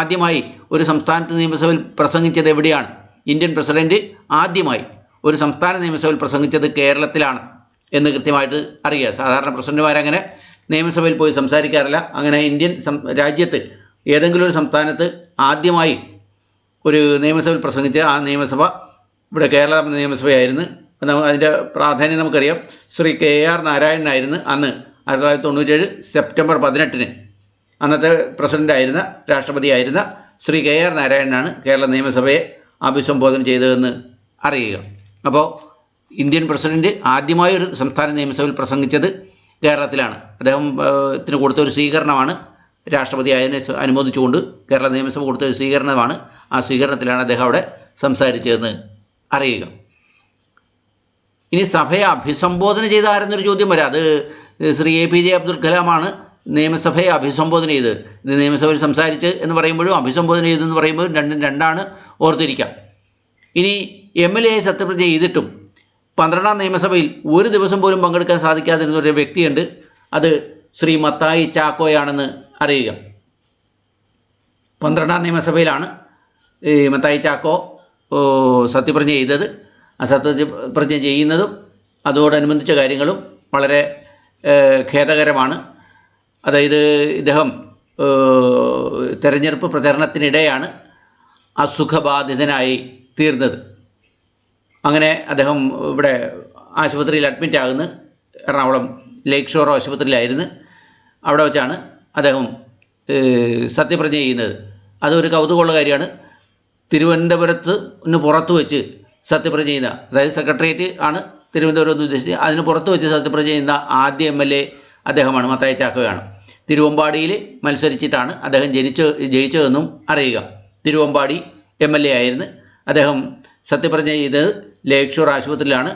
ആദ്യമായി ഒരു സംസ്ഥാനത്ത് നിയമസഭയിൽ പ്രസംഗിച്ചത് എവിടെയാണ്? ഇന്ത്യൻ പ്രസിഡൻറ്റ് ആദ്യമായി ഒരു സംസ്ഥാന നിയമസഭയിൽ പ്രസംഗിച്ചത് കേരളത്തിലാണ് എന്ന് കൃത്യമായിട്ട് അറിയുക. സാധാരണ പ്രസിഡന്റുമാരങ്ങനെ നിയമസഭയിൽ പോയി സംസാരിക്കാറില്ല. അങ്ങനെ ഇന്ത്യൻ രാജ്യത്ത് ഏതെങ്കിലും ഒരു സംസ്ഥാനത്ത് ആദ്യമായി ഒരു നിയമസഭയിൽ പ്രസംഗിച്ച ആ നിയമസഭ ഇവിടെ കേരള നിയമസഭയായിരുന്നു. അതിൻ്റെ പ്രാധാന്യം നമുക്കറിയാം. ശ്രീ KR നാരായണനായിരുന്നു അന്ന് 1997 സെപ്റ്റംബർ 18-ന് അന്നത്തെ പ്രസിഡൻ്റായിരുന്ന രാഷ്ട്രപതിയായിരുന്ന ശ്രീ KR നാരായണനാണ് കേരള നിയമസഭയെ അഭിസംബോധന ചെയ്തതെന്ന് അറിയുക. അപ്പോൾ ഇന്ത്യൻ പ്രസിഡൻറ്റ് ആദ്യമായി ഒരു സംസ്ഥാന നിയമസഭയിൽ പ്രസംഗിച്ചത് കേരളത്തിലാണ്. അദ്ദേഹത്തിന് കൊടുത്ത ഒരു സ്വീകരണമാണ്, രാഷ്ട്രപതി അതിനെ അനുമോദിച്ചുകൊണ്ട് കേരള നിയമസഭ കൊടുത്ത ഒരു സ്വീകരണമാണ്. ആ സ്വീകരണത്തിലാണ് അദ്ദേഹം അവിടെ സംസാരിച്ചതെന്ന് അറിയുക. ഇനി സഭയെ അഭിസംബോധന ചെയ്ത ആരെന്നൊരു ചോദ്യം വരാം. അത് ശ്രീ APJ അബ്ദുൽ കലാമാണ് നിയമസഭയെ അഭിസംബോധന ചെയ്തത്. ഇത് നിയമസഭയിൽ സംസാരിച്ച് എന്ന് പറയുമ്പോഴും അഭിസംബോധന ചെയ്തെന്ന് പറയുമ്പോഴും രണ്ടും രണ്ടാണ്, ഓർത്തിരിക്കാം. ഇനി MLA ആയി സത്യപ്രതിജ്ഞ ചെയ്തിട്ടും 12ാം നിയമസഭയിൽ ഒരു ദിവസം പോലും പങ്കെടുക്കാൻ സാധിക്കാതിരുന്ന ഒരു വ്യക്തിയുണ്ട്. അത് ശ്രീ മത്തായി ചാക്കോയാണെന്ന് അറിയുക. 12ാം നിയമസഭയിലാണ് ഈ മത്തായി ചാക്കോ സത്യപ്രതിജ്ഞ ചെയ്തത്. ആ സത്യപ്രതിജ്ഞ ചെയ്യുന്നതും അതോടനുബന്ധിച്ച കാര്യങ്ങളും വളരെ ഖേദകരമാണ്. അതായത് ഇദ്ദേഹം തെരഞ്ഞെടുപ്പ് പ്രചരണത്തിനിടെയാണ് അസുഖബാധിതനായി തീർന്നത്. അങ്ങനെ അദ്ദേഹം ഇവിടെ ആശുപത്രിയിൽ അഡ്മിറ്റ് ആകുന്നു. എറണാകുളം ലേക്ക് ഷോർ ആശുപത്രിയിലായിരുന്നു. അവിടെ വെച്ചാണ് അദ്ദേഹം സത്യപ്രതിജ്ഞ ചെയ്യുന്നത്. അതൊരു കൗതുകമുള്ള കാര്യമാണ്. തിരുവനന്തപുരത്ത് പുറത്ത് വെച്ച് സത്യപ്രതിജ്ഞ ചെയ്യുന്ന, അതായത് സെക്രട്ടേറിയറ്റ് ആണ് തിരുവനന്തപുരം എന്ന് ഉദ്ദേശിച്ചത്, അതിന് പുറത്ത് വെച്ച് സത്യപ്രതിജ്ഞ ചെയ്യുന്ന ആദ്യ MLA അദ്ദേഹമാണ്, മത്തായി ചാക്കോയാണ്. തിരുവമ്പാടിയിൽ മത്സരിച്ചിട്ടാണ് അദ്ദേഹം ജയിച്ചതെന്നും അറിയുക. തിരുവമ്പാടി MLA ആയിരുന്നു. അദ്ദേഹം സത്യപ്രതിജ്ഞ ചെയ്തത് ലേക്ക് ഷോർ ആശുപത്രിയിലാണ്.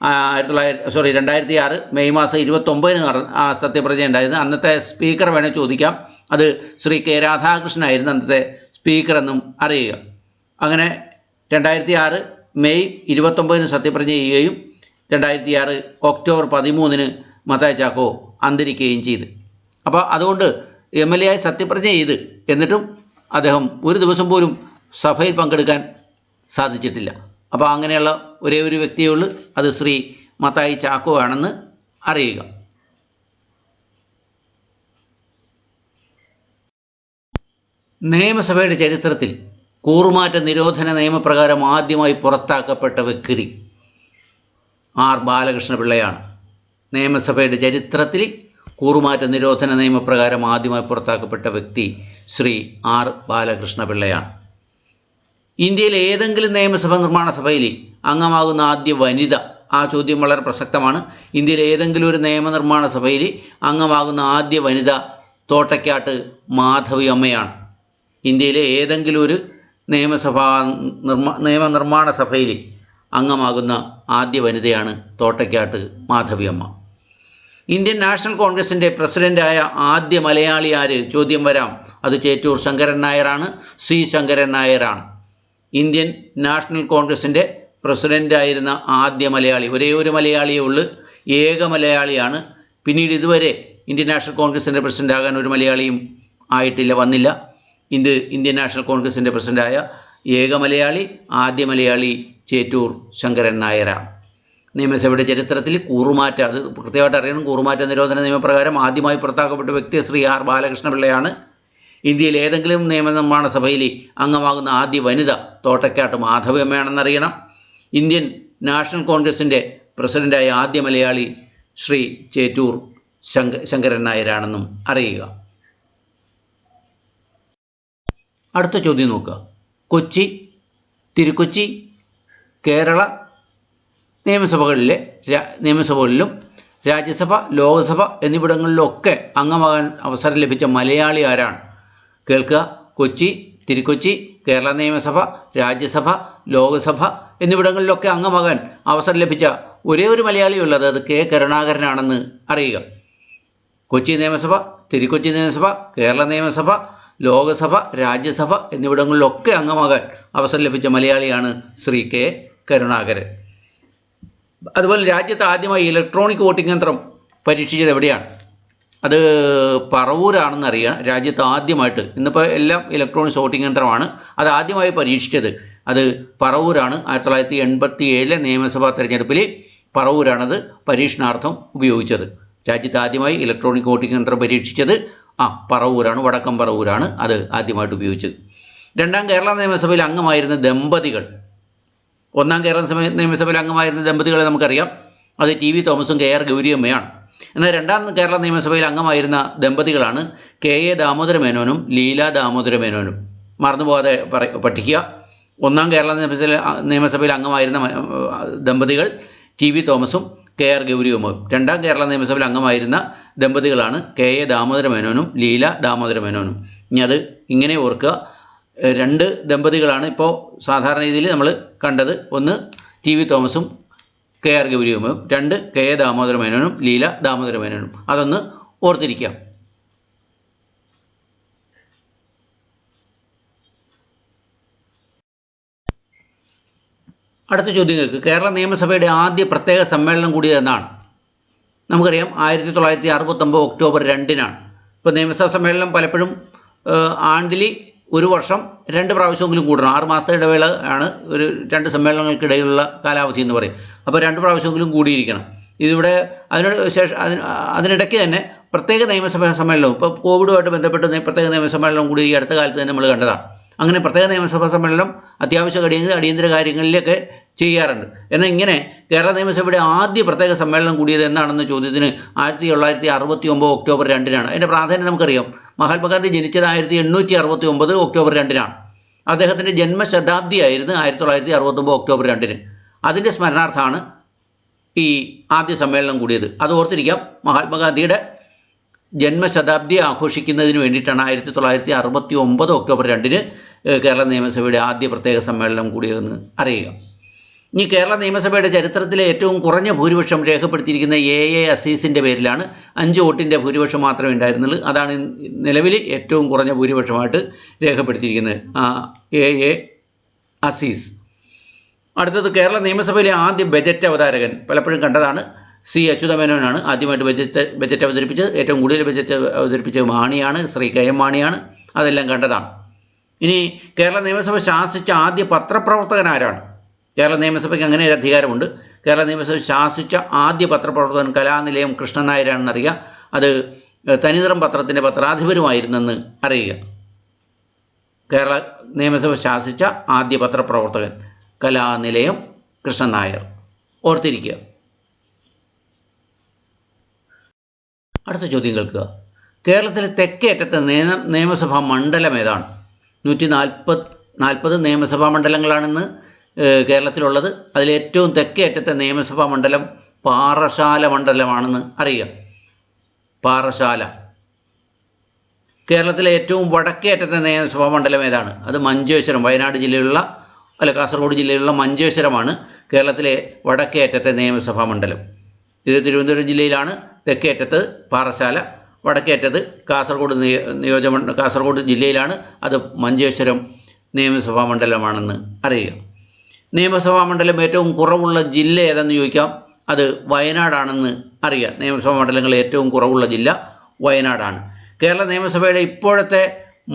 2006 മെയ് മാസം 29-ന് ആ സത്യപ്രതിജ്ഞ ഉണ്ടായിരുന്നു. അന്നത്തെ സ്പീക്കർ വേണേൽ ചോദിക്കാം. അത് ശ്രീ K രാധാകൃഷ്ണനായിരുന്നു അന്നത്തെ സ്പീക്കറെന്നും അറിയുക. അങ്ങനെ 2006 മെയ് 29-ന് സത്യപ്രതിജ്ഞ ചെയ്യുകയും 2006 ഒക്ടോബർ 13-ന് മത്തായി ചാക്കോ അന്തരിക്കുകയും ചെയ്തു. അപ്പോൾ അതുകൊണ്ട് MLA ആയി സത്യപ്രതിജ്ഞ ചെയ്ത് എന്നിട്ടും അദ്ദേഹം ഒരു ദിവസം പോലും സഭയിൽ പങ്കെടുക്കാൻ സാധിച്ചിട്ടില്ല. അപ്പോൾ അങ്ങനെയുള്ള ഒരേ ഒരു വ്യക്തിയേ ഉള്ളൂ, അത് ശ്രീ മത്തായി ചാക്കോ ആണെന്ന് അറിയുക. നിയമസഭയുടെ ചരിത്രത്തിൽ കൂറുമാറ്റ നിരോധന നിയമപ്രകാരം ആദ്യമായി പുറത്താക്കപ്പെട്ട വ്യക്തി R ബാലകൃഷ്ണപിള്ളയാണ്. നിയമസഭയുടെ ചരിത്രത്തിൽ കൂറുമാറ്റ നിരോധന നിയമപ്രകാരം ആദ്യമായി പുറത്താക്കപ്പെട്ട വ്യക്തി ശ്രീ R ബാലകൃഷ്ണപിള്ളയാണ്. ഇന്ത്യയിലെ ഏതെങ്കിലും നിയമസഭ നിർമ്മാണ സഭയിൽ അംഗമാകുന്ന ആദ്യ വനിത? ആ ചോദ്യം വളരെ പ്രസക്തമാണ്. ഇന്ത്യയിലെ ഏതെങ്കിലും ഒരു നിയമനിർമ്മാണ സഭയിൽ അംഗമാകുന്ന ആദ്യ വനിത തോട്ടയ്ക്കാട്ട് മാധവി അമ്മയാണ്. ഇന്ത്യയിലെ ഏതെങ്കിലും ഒരു നിയമനിർമ്മാണ സഭയിൽ അംഗമാകുന്ന ആദ്യ വനിതയാണ് തോട്ടയ്ക്കാട്ട് മാധവി അമ്മ. ഇന്ത്യൻ നാഷണൽ കോൺഗ്രസിൻ്റെ പ്രസിഡൻ്റായ ആദ്യ മലയാളി ആര്? ചോദ്യം വരാം. അത് ചേറ്റൂർ ശങ്കരൻ നായരാണ്. സി ശങ്കരൻ നായരാണ് ഇന്ത്യൻ നാഷണൽ കോൺഗ്രസിൻ്റെ പ്രസിഡൻ്റായിരുന്ന ആദ്യ മലയാളി. ഒരേ ഒരു മലയാളിയേ ഉള്ളൂ, ഏക മലയാളിയാണ്. പിന്നീട് ഇതുവരെ ഇന്ത്യൻ നാഷണൽ കോൺഗ്രസിൻ്റെ പ്രസിഡൻ്റാകാൻ ഒരു മലയാളിയും ആയിട്ടില്ല, വന്നില്ല. ഇന്ത്യൻ നാഷണൽ കോൺഗ്രസിൻ്റെ പ്രസിഡൻ്റായ ഏക മലയാളി, ആദ്യ മലയാളി ചേറ്റൂർ ശങ്കരൻ നായരാണ്. നിയമസഭയുടെ ചരിത്രത്തിൽ കൂറുമാറ്റ, അത് കൃത്യമായിട്ട് അറിയണം, കൂറുമാറ്റ നിരോധന നിയമപ്രകാരം ആദ്യമായി പുറത്താക്കപ്പെട്ട വ്യക്തി ശ്രീ ആർ ബാലകൃഷ്ണപിള്ളയാണ്. ഇന്ത്യയിൽ ഏതെങ്കിലും നിയമനിർമ്മാണ സഭയിൽ അംഗമാകുന്ന ആദ്യ വനിത തോട്ടയ്ക്കാട്ട് മാധവി അമ്മയാണെന്നറിയണം. ഇന്ത്യൻ നാഷണൽ കോൺഗ്രസിൻ്റെ പ്രസിഡൻ്റായ ആദ്യ മലയാളി ശ്രീ ചേറ്റൂർ ശങ്കരൻ നായരാണെന്നും അറിയുക. അടുത്ത ചോദ്യം നോക്കുക. കൊച്ചി, തിരുക്കൊച്ചി, കേരള നിയമസഭകളിലും രാജ്യസഭ, ലോകസഭ എന്നിവിടങ്ങളിലൊക്കെ അംഗമാകാൻ അവസരം ലഭിച്ച മലയാളി ആരാണ്? കേൾക്കുക. കൊച്ചി, തിരുക്കൊച്ചി, കേരള നിയമസഭ, രാജ്യസഭ, ലോകസഭ എന്നിവിടങ്ങളിലൊക്കെ അംഗമാകാൻ അവസരം ലഭിച്ച ഒരേ ഒരു മലയാളിയുള്ളത് അത് കെ കരുണാകരനാണെന്ന് അറിയുക. കൊച്ചി നിയമസഭ, തിരുക്കൊച്ചി നിയമസഭ, കേരള നിയമസഭ, ലോകസഭ, രാജ്യസഭ എന്നിവിടങ്ങളിലൊക്കെ അംഗമാകാൻ അവസരം ലഭിച്ച മലയാളിയാണ് ശ്രീ കെ കരുണാകരൻ. അതുപോലെ രാജ്യത്ത് ആദ്യമായി ഇലക്ട്രോണിക് വോട്ടിംഗ് യന്ത്രം പരീക്ഷിച്ചത് എവിടെയാണ്? അത് പറവൂരാണെന്നറിയാം. രാജ്യത്ത് ആദ്യമായിട്ട്, ഇന്നിപ്പോൾ എല്ലാം ഇലക്ട്രോണിക്സ് വോട്ടിംഗ് യന്ത്രമാണ്, അത് ആദ്യമായി പരീക്ഷിച്ചത് അത് പറവൂരാണ്. 1987 നിയമസഭാ തെരഞ്ഞെടുപ്പിൽ പറവൂരാണത് പരീക്ഷണാർത്ഥം ഉപയോഗിച്ചത്. രാജ്യത്ത് ആദ്യമായി ഇലക്ട്രോണിക് വോട്ടിംഗ് യന്ത്രം പരീക്ഷിച്ചത് പറവൂരാണ്, വടക്കം പറവൂരാണ് അത് ആദ്യമായിട്ട് ഉപയോഗിച്ചത്. രണ്ടാം കേരള നിയമസഭയിൽ അംഗമായിരുന്ന ദമ്പതികൾ. ഒന്നാം കേരള നിയമസഭയിൽ അംഗമായിരുന്ന ദമ്പതികളെ നമുക്കറിയാം, അത് ടി വി തോമസും കെ ആർ ഗൗരിയമ്മയാണ്. എന്നാൽ രണ്ടാം കേരള നിയമസഭയിൽ അംഗമായിരുന്ന ദമ്പതികളാണ് കെ എ ദാമോദര മേനോനും ലീല ദാമോദര മേനോനും. മറന്നുപോകാതെ പഠിക്കുക. ഒന്നാം കേരള നിയമസഭയിൽ അംഗമായിരുന്ന ദമ്പതികൾ ടി വി തോമസും കെ ആർ ഗൗരിയമ്മയും. രണ്ടാം കേരള നിയമസഭയിൽ അംഗമായിരുന്ന ദമ്പതികളാണ് കെ എ ദാമോദര മേനോനും ലീല ദാമോദര മേനോനും. ഇനി അത് ഇങ്ങനെ ഓർക്കുക. രണ്ട് ദമ്പതികളാണ് ഇപ്പോൾ സാധാരണ രീതിയിൽ നമ്മൾ കണ്ടത്. ഒന്ന് ടി വി തോമസും കെ ആർ ഗൗരിയമ്മയും, രണ്ട് കെ എ ദാമോദര മേനോനും ലീല ദാമോദര മേനോനും. അതൊന്ന് ഓർത്തിരിക്കാം. അടുത്ത ചോദ്യങ്ങൾക്ക്. കേരള നിയമസഭയുടെ ആദ്യ പ്രത്യേക സമ്മേളനം കൂടിയതെന്നാണ്? നമുക്കറിയാം 1969 ഒക്ടോബർ 2-നാണ്. ഇപ്പോൾ നിയമസഭാ സമ്മേളനം പലപ്പോഴും ആണ്ടിൽ ഒരു വർഷം 2 പ്രാവശ്യമെങ്കിലും കൂടണം. 6 മാസത്തെ ഇടവേള ആണ് ഒരു 2 സമ്മേളനങ്ങൾക്കിടയിലുള്ള കാലാവധി എന്ന് പറയും. അപ്പോൾ 2 പ്രാവശ്യമെങ്കിലും കൂടിയിരിക്കണം. ഇതിവിടെ അതിനിടയ്ക്ക് തന്നെ പ്രത്യേക നിയമസഭാ സമ്മേളനവും, ഇപ്പോൾ കോവിഡുമായിട്ട് ബന്ധപ്പെട്ട് പ്രത്യേക നിയമസഭാ സമ്മേളനം കൂടി ഈ അടുത്ത കാലത്ത് തന്നെ നമ്മൾ കണ്ടതാണ്. അങ്ങനെ പ്രത്യേക നിയമസഭാ സമ്മേളനം അത്യാവശ്യ അടിയന്തര കാര്യങ്ങളിലൊക്കെ ചെയ്യാറുണ്ട്. എന്നാൽ ഇങ്ങനെ കേരള നിയമസഭയുടെ ആദ്യ പ്രത്യേക സമ്മേളനം കൂടിയത് എന്നാണെന്ന ചോദ്യത്തിന് 1969 ഒക്ടോബർ 2-നാണ്. അതിൻ്റെ പ്രാധാന്യം നമുക്കറിയാം. മഹാത്മാഗാന്ധി ജനിച്ചത് 1869 ഒക്ടോബർ 2-നാണ്. അദ്ദേഹത്തിൻ്റെ ജന്മശതാബ്ദിയായിരുന്നു 1969 ഒക്ടോബർ 2-ന്. അതിൻ്റെ സ്മരണാർത്ഥമാണ് ഈ ആദ്യ സമ്മേളനം കൂടിയത്. അത് ഓർത്തിരിക്കാം. മഹാത്മാഗാന്ധിയുടെ ജന്മശതാബ്ദി ആഘോഷിക്കുന്നതിന് വേണ്ടിയിട്ടാണ് 1969 ഒക്ടോബർ 2-ന് കേരള നിയമസഭയുടെ ആദ്യ പ്രത്യേക സമ്മേളനം കൂടിയതെന്ന് അറിയുക. ഇനി കേരള നിയമസഭയുടെ ചരിത്രത്തിലെ ഏറ്റവും കുറഞ്ഞ ഭൂരിപക്ഷം രേഖപ്പെടുത്തിയിരിക്കുന്ന എ അസീസിൻ്റെ പേരിലാണ്. 5 വോട്ടിൻ്റെ ഭൂരിപക്ഷം മാത്രമേ ഉണ്ടായിരുന്നുള്ളൂ. അതാണ് നിലവിൽ ഏറ്റവും കുറഞ്ഞ ഭൂരിപക്ഷമായിട്ട് രേഖപ്പെടുത്തിയിരിക്കുന്നത്, എ അസീസ്. അടുത്തത് കേരള നിയമസഭയിലെ ആദ്യ ബജറ്റ് അവതാരകൻ. പലപ്പോഴും കണ്ടതാണ്, സി അച്യുതമേനോനാണ് ആദ്യമായിട്ട് ബജറ്റ് അവതരിപ്പിച്ചത്. ഏറ്റവും കൂടുതൽ ബജറ്റ് അവതരിപ്പിച്ചത് മാണിയാണ്, ശ്രീ കെ എം മാണിയാണ്. അതെല്ലാം കണ്ടതാണ്. ഇനി കേരള നിയമസഭ ശാസിച്ച ആദ്യ പത്രപ്രവർത്തകൻ ആരാണ്? കേരള നിയമസഭയ്ക്ക് അങ്ങനെ ഒരു അധികാരമുണ്ട്. കേരള നിയമസഭ ശാസിച്ച ആദ്യ പത്രപ്രവർത്തകൻ കലാനിലയം കൃഷ്ണൻ നായരാണെന്നറിയുക. അത് തനിനിറം പത്രത്തിൻ്റെ പത്രാധിപരുമായിരുന്നെന്ന് അറിയുക. കേരള നിയമസഭ ശാസിച്ച ആദ്യ പത്രപ്രവർത്തകൻ കലാനിലയം കൃഷ്ണൻ നായർ. ഓർത്തിരിക്കുക. അടുത്ത ചോദ്യം കേൾക്കുക. കേരളത്തിലെ തെക്കേ അറ്റത്തെ നിയമസഭാ മണ്ഡലം ഏതാണ്? 40 നിയമസഭാ മണ്ഡലങ്ങളാണിന്ന് കേരളത്തിലുള്ളത്. അതിലേറ്റവും തെക്കേ അറ്റത്തെ നിയമസഭാ മണ്ഡലം പാറശാല മണ്ഡലമാണെന്ന് അറിയുക. പാറശാല. കേരളത്തിലെ ഏറ്റവും വടക്കേ അറ്റത്തെ നിയമസഭാ മണ്ഡലം ഏതാണ്? അത് മഞ്ചേശ്വരം. വയനാട് ജില്ലയിലുള്ള കാസർഗോഡ് ജില്ലയിലുള്ള മഞ്ചേശ്വരമാണ് കേരളത്തിലെ വടക്കേ അറ്റത്തെ നിയമസഭാ മണ്ഡലം. ഇത് തിരുവനന്തപുരം ജില്ലയിലാണ്. തെക്കേ അറ്റത്ത് പാറശാല, വടക്കേ അറ്റത്ത് കാസർഗോഡ് ജില്ലയിലാണ്. അത് മഞ്ചേശ്വരം നിയമസഭാ മണ്ഡലമാണെന്ന് അറിയുക. നിയമസഭാ മണ്ഡലം ഏറ്റവും കുറവുള്ള ജില്ല ഏതെന്ന് ചോദിക്കാം. അത് വയനാടാണെന്ന് അറിയുക. നിയമസഭാ മണ്ഡലങ്ങളിൽ ഏറ്റവും കുറവുള്ള ജില്ല വയനാടാണ്. കേരള നിയമസഭയുടെ ഇപ്പോഴത്തെ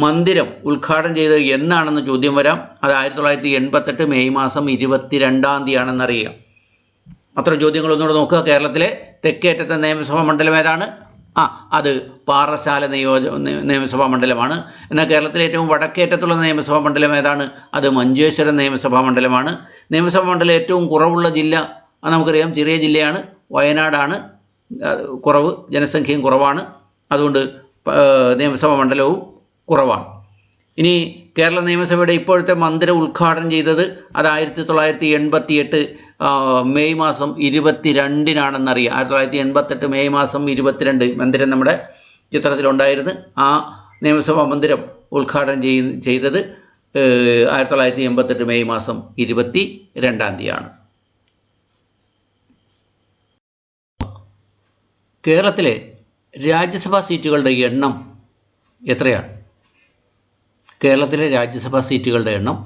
മന്ദിരം ഉദ്ഘാടനം ചെയ്തത് എന്നാണെന്ന് ചോദ്യം വരാം. അത് 1988 മെയ് മാസം 22 അറിയുക. അത്തരം ചോദ്യങ്ങളൊന്നുകൂടെ നോക്കുക. കേരളത്തിലെ തെക്കേറ്റത്തെ നിയമസഭാ മണ്ഡലം ഏതാണ്? അത് പാറശാല നിയമസഭാ മണ്ഡലമാണ്. എന്നാൽ കേരളത്തിലെ ഏറ്റവും വടക്കേറ്റത്തുള്ള നിയമസഭാ മണ്ഡലം ഏതാണ്? അത് മഞ്ചേശ്വരം നിയമസഭാ മണ്ഡലമാണ്. നിയമസഭാ മണ്ഡലം ഏറ്റവും കുറവുള്ള ജില്ല നമുക്കറിയാം, ചെറിയ ജില്ലയാണ്, വയനാടാണ്. കുറവ്, ജനസംഖ്യയും കുറവാണ്. അതുകൊണ്ട് നിയമസഭാ മണ്ഡലവും കുറവാണ്. ഇനി കേരള നിയമസഭയുടെ ഇപ്പോഴത്തെ മന്ദിരം ഉദ്ഘാടനം ചെയ്തത് അത് 1988 മെയ് മാസം 22 1988 മെയ് മാസം 22 മന്ദിരം നമ്മുടെ ചിത്രത്തിലുണ്ടായിരുന്നു. ആ നിയമസഭാ മന്ദിരം ഉദ്ഘാടനം ചെയ്തത് 1988 മെയ് മാസം 22 കേരളത്തിലെ രാജ്യസഭാ സീറ്റുകളുടെ എണ്ണം എത്രയാണ്? കേരളത്തിലെ രാജ്യസഭാ സീറ്റുകളുടെ എണ്ണം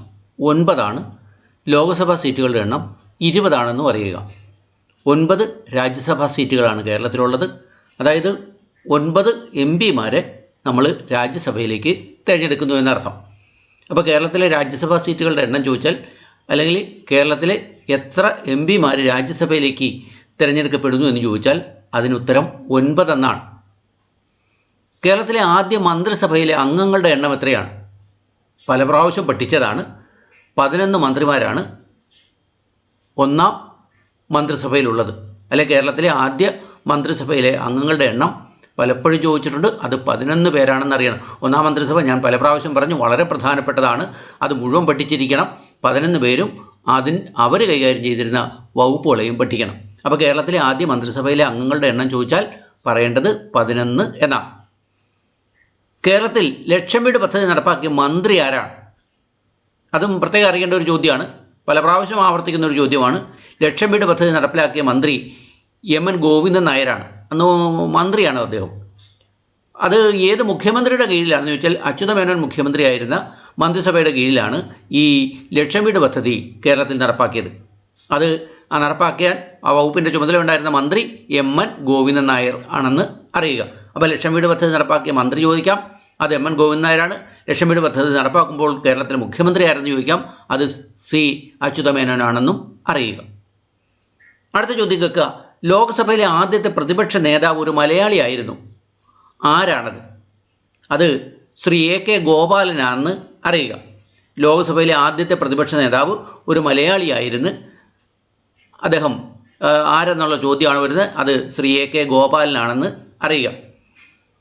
9. ലോക്സഭാ സീറ്റുകളുടെ എണ്ണം 20 അറിയുക. 9 രാജ്യസഭാ സീറ്റുകളാണ് കേരളത്തിലുള്ളത്. അതായത് 9 MP-മാരെ നമ്മൾ രാജ്യസഭയിലേക്ക് തിരഞ്ഞെടുക്കുന്നു എന്നർത്ഥം. അപ്പോൾ കേരളത്തിലെ രാജ്യസഭാ സീറ്റുകളുടെ എണ്ണം ചോദിച്ചാൽ, അല്ലെങ്കിൽ കേരളത്തിലെ എത്ര MP-മാർ രാജ്യസഭയിലേക്ക് തിരഞ്ഞെടുക്കപ്പെടുന്നു എന്ന് ചോദിച്ചാൽ അതിനുത്തരം 9 എന്നാണ്. കേരളത്തിലെ ആദ്യ മന്ത്രിസഭയിലെ അംഗങ്ങളുടെ എണ്ണം എത്രയാണ്? പല പ്രാവശ്യം പഠിച്ചതാണ്. 11 മന്ത്രിമാരാണ് ഒന്നാം മന്ത്രിസഭയിലുള്ളത്. അല്ലെ, കേരളത്തിലെ ആദ്യ മന്ത്രിസഭയിലെ അംഗങ്ങളുടെ എണ്ണം പലപ്പോഴും ചോദിച്ചിട്ടുണ്ട്. അത് 11 പേരാണെന്ന് അറിയണം. ഒന്നാം മന്ത്രിസഭ ഞാൻ പല പ്രാവശ്യം പറഞ്ഞു, വളരെ പ്രധാനപ്പെട്ടതാണ്. അത് മുഴുവൻ പഠിച്ചിരിക്കണം. 11 പേരും അവർ കൈകാര്യം ചെയ്തിരുന്ന വകുപ്പുകളെയും പഠിക്കണം. അപ്പോൾ കേരളത്തിലെ ആദ്യ മന്ത്രിസഭയിലെ അംഗങ്ങളുടെ എണ്ണം ചോദിച്ചാൽ പറയേണ്ടത് 11 എന്നാണ്. കേരളത്തിൽ ലക്ഷം വീട് പദ്ധതി നടപ്പാക്കിയ മന്ത്രി ആരാണ്? അതും പ്രത്യേകം അറിയേണ്ട ഒരു ചോദ്യമാണ്. പല പ്രാവശ്യം ആവർത്തിക്കുന്ന ഒരു ചോദ്യമാണ്. ലക്ഷം വീട് പദ്ധതി നടപ്പിലാക്കിയ മന്ത്രി എം.എൻ. ഗോവിന്ദൻ നായരാണ്. അന്ന് മന്ത്രിയാണ് അദ്ദേഹം. അത് ഏത് മുഖ്യമന്ത്രിയുടെ കീഴിലാണെന്ന് ചോദിച്ചാൽ അച്യുതമേനോൻ മുഖ്യമന്ത്രിയായിരുന്ന മന്ത്രിസഭയുടെ കീഴിലാണ് ഈ ലക്ഷം വീട് പദ്ധതി കേരളത്തിൽ നടപ്പാക്കിയത്. അത് നടപ്പാക്കിയാൽ ആ വകുപ്പിൻ്റെ ചുമതല ഉണ്ടായിരുന്ന മന്ത്രി എം.എൻ. ഗോവിന്ദൻ നായർ ആണെന്ന് അറിയുക. അപ്പോൾ ലക്ഷം വീട് പദ്ധതി നടപ്പാക്കിയ മന്ത്രി ചോദിക്കാം, അത് എം.എൻ. ഗോവിന്ദൻ നായരാണ്. ലക്ഷം വീട് പദ്ധതി നടപ്പാക്കുമ്പോൾ കേരളത്തിലെ മുഖ്യമന്ത്രി ആരെന്ന് ചോദിക്കാം, അത് സി അച്യുതമേനോനാണെന്നും അറിയുക. അടുത്ത ചോദ്യം കേൾക്കുക. ലോക്സഭയിലെ ആദ്യത്തെ പ്രതിപക്ഷ നേതാവ് ഒരു മലയാളിയായിരുന്നു. ആരാണത്? അത് ശ്രീ A.K. ഗോപാലനാണെന്ന് അറിയുക. ലോക്സഭയിലെ ആദ്യത്തെ പ്രതിപക്ഷ നേതാവ് ഒരു മലയാളിയായിരുന്നു. അദ്ദേഹം ആരെന്നുള്ള ചോദ്യമാണ് വരുന്നത്. അത് ശ്രീ A.K. ഗോപാലനാണെന്ന് അറിയുക.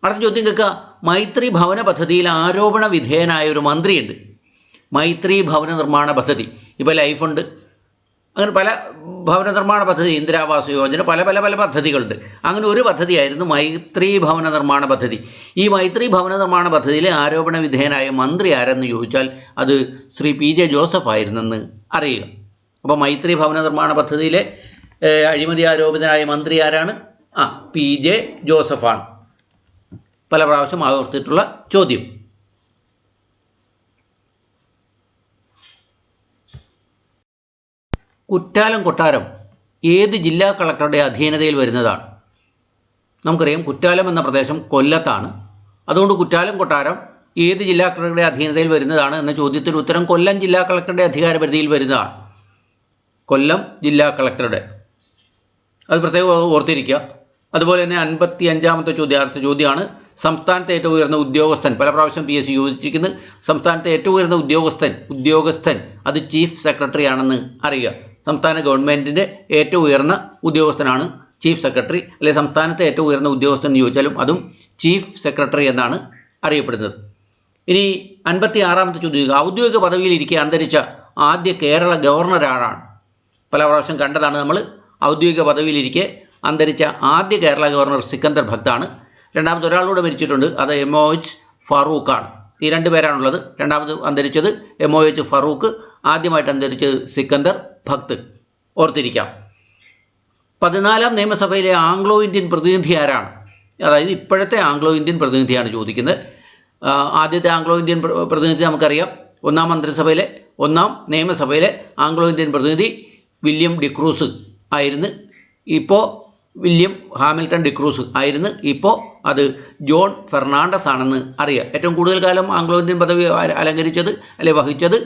അടുത്ത ചോദ്യം കേൾക്കുക. മൈത്രി ഭവന പദ്ധതിയിൽ ആരോപണ വിധേയനായ ഒരു മന്ത്രിയുണ്ട്. മൈത്രി ഭവന നിർമ്മാണ പദ്ധതി, ഇപ്പോൾ ലൈഫുണ്ട്, അങ്ങനെ പല ഭവന നിർമ്മാണ പദ്ധതി, ഇന്ദിരാവാസ യോജന, പല പല പല പദ്ധതികളുണ്ട്. അങ്ങനെ ഒരു പദ്ധതിയായിരുന്നു മൈത്രി ഭവന നിർമ്മാണ പദ്ധതി. ഈ മൈത്രി ഭവന നിർമ്മാണ പദ്ധതിയിലെ ആരോപണ വിധേയനായ മന്ത്രി ആരെന്ന് ചോദിച്ചാൽ അത് ശ്രീ P.J. ജോസഫ് ആയിരുന്നെന്ന് അറിയുക. അപ്പോൾ മൈത്രി ഭവന നിർമ്മാണ പദ്ധതിയിലെ അഴിമതി ആരോപിതനായ മന്ത്രി ആരാണ്? P.J. ജോസഫാണ്. പല പ്രാവശ്യം ആവർത്തിച്ചിട്ടുള്ള ചോദ്യം. കുറ്റാലം കൊട്ടാരം ഏത് ജില്ലാ കളക്ടറുടെ അധീനതയിൽ വരുന്നതാണ്? നമുക്കറിയാം കുറ്റാലം എന്ന പ്രദേശം കൊല്ലത്താണ്. അതുകൊണ്ട് കുറ്റാലം കൊട്ടാരം ഏത് ജില്ലാ കളക്ടറുടെ അധീനതയിൽ വരുന്നതാണ് എന്ന ചോദ്യത്തിന് ഉത്തരം കൊല്ലം ജില്ലാ കളക്ടറുടെ അധികാരപരിധിയിൽ വരുന്നതാണ്. കൊല്ലം ജില്ലാ കളക്ടറുടെ, അത് പ്രത്യേകം ഓർത്തിരിക്കുക. അതുപോലെ തന്നെ 55-ാമത്തെ അടുത്ത ചോദ്യമാണ്. സംസ്ഥാനത്തെ ഏറ്റവും ഉയർന്ന ഉദ്യോഗസ്ഥൻ, പല പ്രാവശ്യം PSC ചോദിച്ചിരിക്കുന്നത്. സംസ്ഥാനത്തെ ഏറ്റവും ഉയർന്ന ഉദ്യോഗസ്ഥൻ അത് ചീഫ് സെക്രട്ടറി ആണെന്ന് അറിയുക. സംസ്ഥാന ഗവൺമെൻറ്റിൻ്റെ ഏറ്റവും ഉയർന്ന ഉദ്യോഗസ്ഥനാണ് ചീഫ് സെക്രട്ടറി. അല്ലെങ്കിൽ സംസ്ഥാനത്തെ ഏറ്റവും ഉയർന്ന ഉദ്യോഗസ്ഥൻ എന്ന് ചോദിച്ചാലും അതും ചീഫ് സെക്രട്ടറി എന്നാണ് അറിയപ്പെടുന്നത്. ഇനി 56-ാമത്തെ ചോദ്യം, ഔദ്യോഗിക പദവിയിലിരിക്കെ അന്തരിച്ച ആദ്യ കേരള ഗവർണർ ആരാണ്? പല പ്രാവശ്യം കണ്ടതാണ് നമ്മൾ. ഔദ്യോഗിക പദവിയിലിരിക്കെ അന്തരിച്ച ആദ്യ കേരള ഗവർണർ സിക്കന്ദർ ഭക്താണ്. രണ്ടാമത് ഒരാളൂടെ മരിച്ചിട്ടുണ്ട്, അത് MOH ഫാറൂഖാണ്. ഈ രണ്ട് പേരാണുള്ളത്. രണ്ടാമത് അന്തരിച്ചത് MOH ഫാറൂഖ്, ആദ്യമായിട്ട് അന്തരിച്ചത് സിക്കന്ദർ ഭക്ത്. ഓർത്തിരിക്കാം. 14-ാം നിയമസഭയിലെ ആംഗ്ലോ ഇന്ത്യൻ പ്രതിനിധി ആരാണ്? അതായത് ഇപ്പോഴത്തെ ആംഗ്ലോ ഇന്ത്യൻ പ്രതിനിധിയാണ് ചോദിക്കുന്നത്. ആദ്യത്തെ ആംഗ്ലോ ഇന്ത്യൻ പ്രതിനിധി നമുക്കറിയാം. ഒന്നാം നിയമസഭയിലെ ആംഗ്ലോ ഇന്ത്യൻ പ്രതിനിധി വില്യം ഡിക്രൂസ് ആയിരുന്നു. ഇപ്പോൾ വില്യം ഹാമിൽട്ടൺ ഡിക്രൂസ് ആയിരുന്നു. ഇപ്പോൾ അത് ജോൺ ഫെർണാണ്ടസ് ആണെന്ന് അറിയാം. ഏറ്റവും കൂടുതൽ കാലം ആംഗ്ലോ ഇന്ത്യൻ പദവി അലങ്കരിച്ചത് വഹിച്ചത്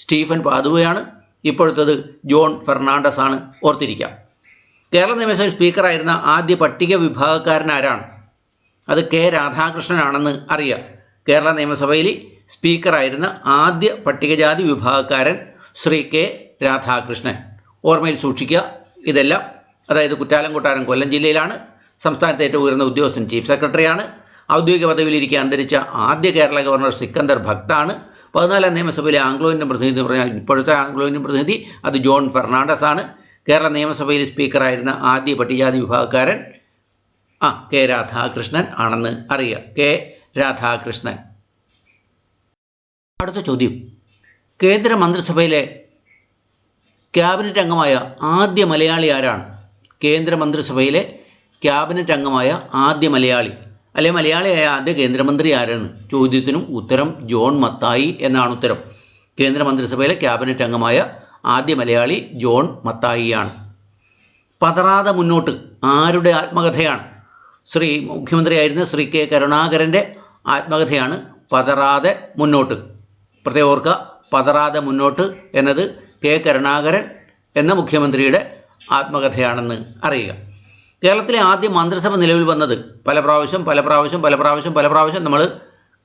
സ്റ്റീഫൻ പാദുവയാണ്. ഇപ്പോഴത്തത് ജോൺ ഫെർണാണ്ടസ് ആണ്. ഓർത്തിരിക്കാം. കേരള നിയമസഭയിൽ സ്പീക്കറായിരുന്ന ആദ്യ പട്ടിക വിഭാഗക്കാരൻ ആരാണ്? അത് K രാധാകൃഷ്ണനാണെന്ന് അറിയാം. കേരള നിയമസഭയിൽ സ്പീക്കറായിരുന്ന ആദ്യ പട്ടികജാതി വിഭാഗക്കാരൻ ശ്രീ K രാധാകൃഷ്ണൻ. ഓർമ്മയിൽ സൂക്ഷിക്കുക ഇതെല്ലാം. അതായത് കുറ്റാലം കൊട്ടാരം കൊല്ലം ജില്ലയിലാണ്. സംസ്ഥാനത്തെ ഏറ്റവും ഉയർന്ന ഉദ്യോഗസ്ഥൻ ചീഫ് സെക്രട്ടറിയാണ്. ഔദ്യോഗിക പദവിയിലിരിക്കെ അന്തരിച്ച ആദ്യ കേരള ഗവർണർ സിക്കന്ദർ ഭക്താണ്. 14-ാം നിയമസഭയിലെ ആംഗ്ലോ ഇന്ത്യൻ പ്രതിനിധി എന്ന് പറഞ്ഞാൽ ഇപ്പോഴത്തെ ആംഗ്ലോ ഇന്ത്യൻ പ്രതിനിധി അത് ജോൺ ഫെർണാണ്ടസ് ആണ്. കേരള നിയമസഭയിൽ സ്പീക്കറായിരുന്ന ആദ്യ പട്ടികജാതി വിഭാഗക്കാരൻ K രാധാകൃഷ്ണൻ ആണെന്ന് അറിയുക. K രാധാകൃഷ്ണൻ. അടുത്ത ചോദ്യം, കേന്ദ്ര മന്ത്രിസഭയിലെ ക്യാബിനറ്റ് അംഗമായ ആദ്യ മലയാളി ആരാണ്? കേന്ദ്ര മന്ത്രിസഭയിലെ ക്യാബിനറ്റ് അംഗമായ ആദ്യ മലയാളി അല്ലെങ്കിൽ മലയാളിയായ ആദ്യ കേന്ദ്രമന്ത്രി ആരാണ്? ചോദ്യത്തിനും ഉത്തരം ജോൺ മത്തായി എന്നാണ് ഉത്തരം. കേന്ദ്രമന്ത്രിസഭയിലെ ക്യാബിനറ്റ് അംഗമായ ആദ്യ മലയാളി ജോൺ മത്തായിയാണ്. പതറാതെ മുന്നോട്ട് ആരുടെ ആത്മകഥയാണ്? മുഖ്യമന്ത്രിയായിരുന്ന ശ്രീ K കരുണാകരൻ്റെ ആത്മകഥയാണ് പതറാതെ മുന്നോട്ട്. പ്രത്യേകം ഓർക്കുക, പതറാതെ മുന്നോട്ട് എന്നത് K കരുണാകരൻ എന്ന മുഖ്യമന്ത്രിയുടെ ആത്മകഥയാണെന്ന് അറിയുക. കേരളത്തിലെ ആദ്യ മന്ത്രിസഭ നിലവിൽ വന്നത് പല പ്രാവശ്യം നമ്മൾ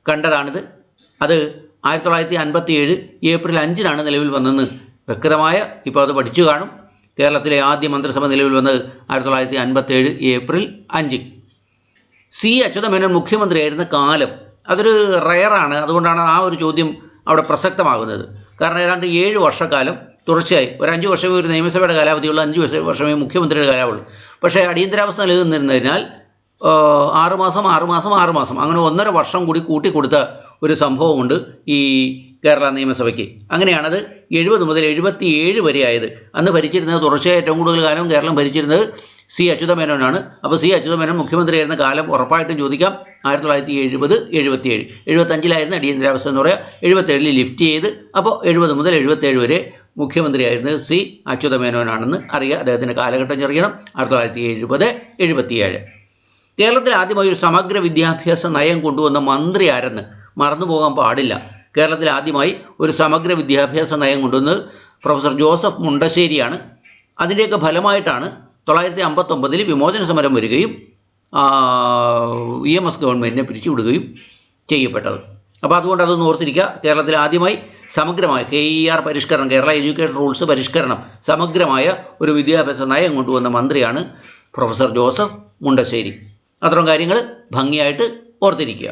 കണ്ടതാണിത്. അത് 1957 ഏപ്രിൽ 5-നാണ് നിലവിൽ വന്നതെന്ന് വ്യക്തമായ ഇപ്പോൾ അത് പഠിച്ചു കാണും. കേരളത്തിലെ ആദ്യ മന്ത്രിസഭ നിലവിൽ വന്നത് 1957 ഏപ്രിൽ 5. C അച്യുതമേനോൻ മുഖ്യമന്ത്രിയായിരുന്ന കാലം അതൊരു റയറാണ്. അതുകൊണ്ടാണ് ആ ഒരു ചോദ്യം അവിടെ പ്രസക്തമാകുന്നത്. കാരണം ഏതാണ്ട് 7 വർഷക്കാലം തുടർച്ചയായി, ഒരു 5 വർഷമേ ഒരു നിയമസഭയുടെ കാലാവധിയുള്ള, 5 വർഷമേ മുഖ്യമന്ത്രിയുടെ കാലാവുള്ളൂ. പക്ഷേ അടിയന്തരാവസ്ഥ നിലനിന്നിരുന്നതിനാൽ 6 മാസം അങ്ങനെ 1.5 വർഷം കൂടി കൂട്ടിക്കൊടുത്ത ഒരു സംഭവമുണ്ട് ഈ കേരള നിയമസഭയ്ക്ക്. അങ്ങനെയാണത് 70 മുതൽ 77 വരെ ആയത്. അന്ന് ഭരിച്ചിരുന്നത് തുടർച്ചയായി ഏറ്റവും കൂടുതൽ കാലം കേരളം ഭരിച്ചിരുന്നത് C അച്യുതമേനോനാണ്. അപ്പോൾ C അച്യുതമേനോൻ മുഖ്യമന്ത്രിയായിരുന്ന കാലം ഉറപ്പായിട്ടും ചോദിക്കാം. 1970, 77, 75-ലായിരുന്നു അടിയന്തരാവസ്ഥ എന്ന് പറയുക. 77-ൽ ലിഫ്റ്റ് ചെയ്ത്, അപ്പോൾ 70 മുതൽ 77 വരെ മുഖ്യമന്ത്രിയായിരുന്നത് C അച്യുതമേനോനാണെന്ന് അറിയുക. അദ്ദേഹത്തിൻ്റെ കാലഘട്ടം ചെറിയണം. 1970, 77. കേരളത്തിൽ ആദ്യമായി ഒരു സമഗ്ര വിദ്യാഭ്യാസ നയം കൊണ്ടുവന്ന മന്ത്രി ആരെന്ന് മറന്നുപോകാൻ പാടില്ല. കേരളത്തിൽ ആദ്യമായി ഒരു സമഗ്ര വിദ്യാഭ്യാസ നയം കൊണ്ടുവന്നത് പ്രൊഫസർ ജോസഫ് മുണ്ടശ്ശേരിയാണ്. അതിൻ്റെയൊക്കെ ഫലമായിട്ടാണ് 1959 വിമോചന സമരം വരികയും EMS ഗവൺമെൻറ്റിനെ പിരിച്ചുവിടുകയും ചെയ്യപ്പെട്ടത്. അപ്പോൾ അതുകൊണ്ട് അതൊന്ന് ഓർത്തിരിക്കുക. കേരളത്തിൽ ആദ്യമായി സമഗ്രമായ KER പരിഷ്കരണം, കേരള എഡ്യൂക്കേഷൻ റൂൾസ് പരിഷ്കരണം, സമഗ്രമായ ഒരു വിദ്യാഭ്യാസ നയം കൊണ്ടുവന്ന മന്ത്രിയാണ് പ്രൊഫസർ ജോസഫ് മുണ്ടശ്ശേരി. അത്തരം കാര്യങ്ങൾ ഭംഗിയായിട്ട് ഓർത്തിരിക്കുക.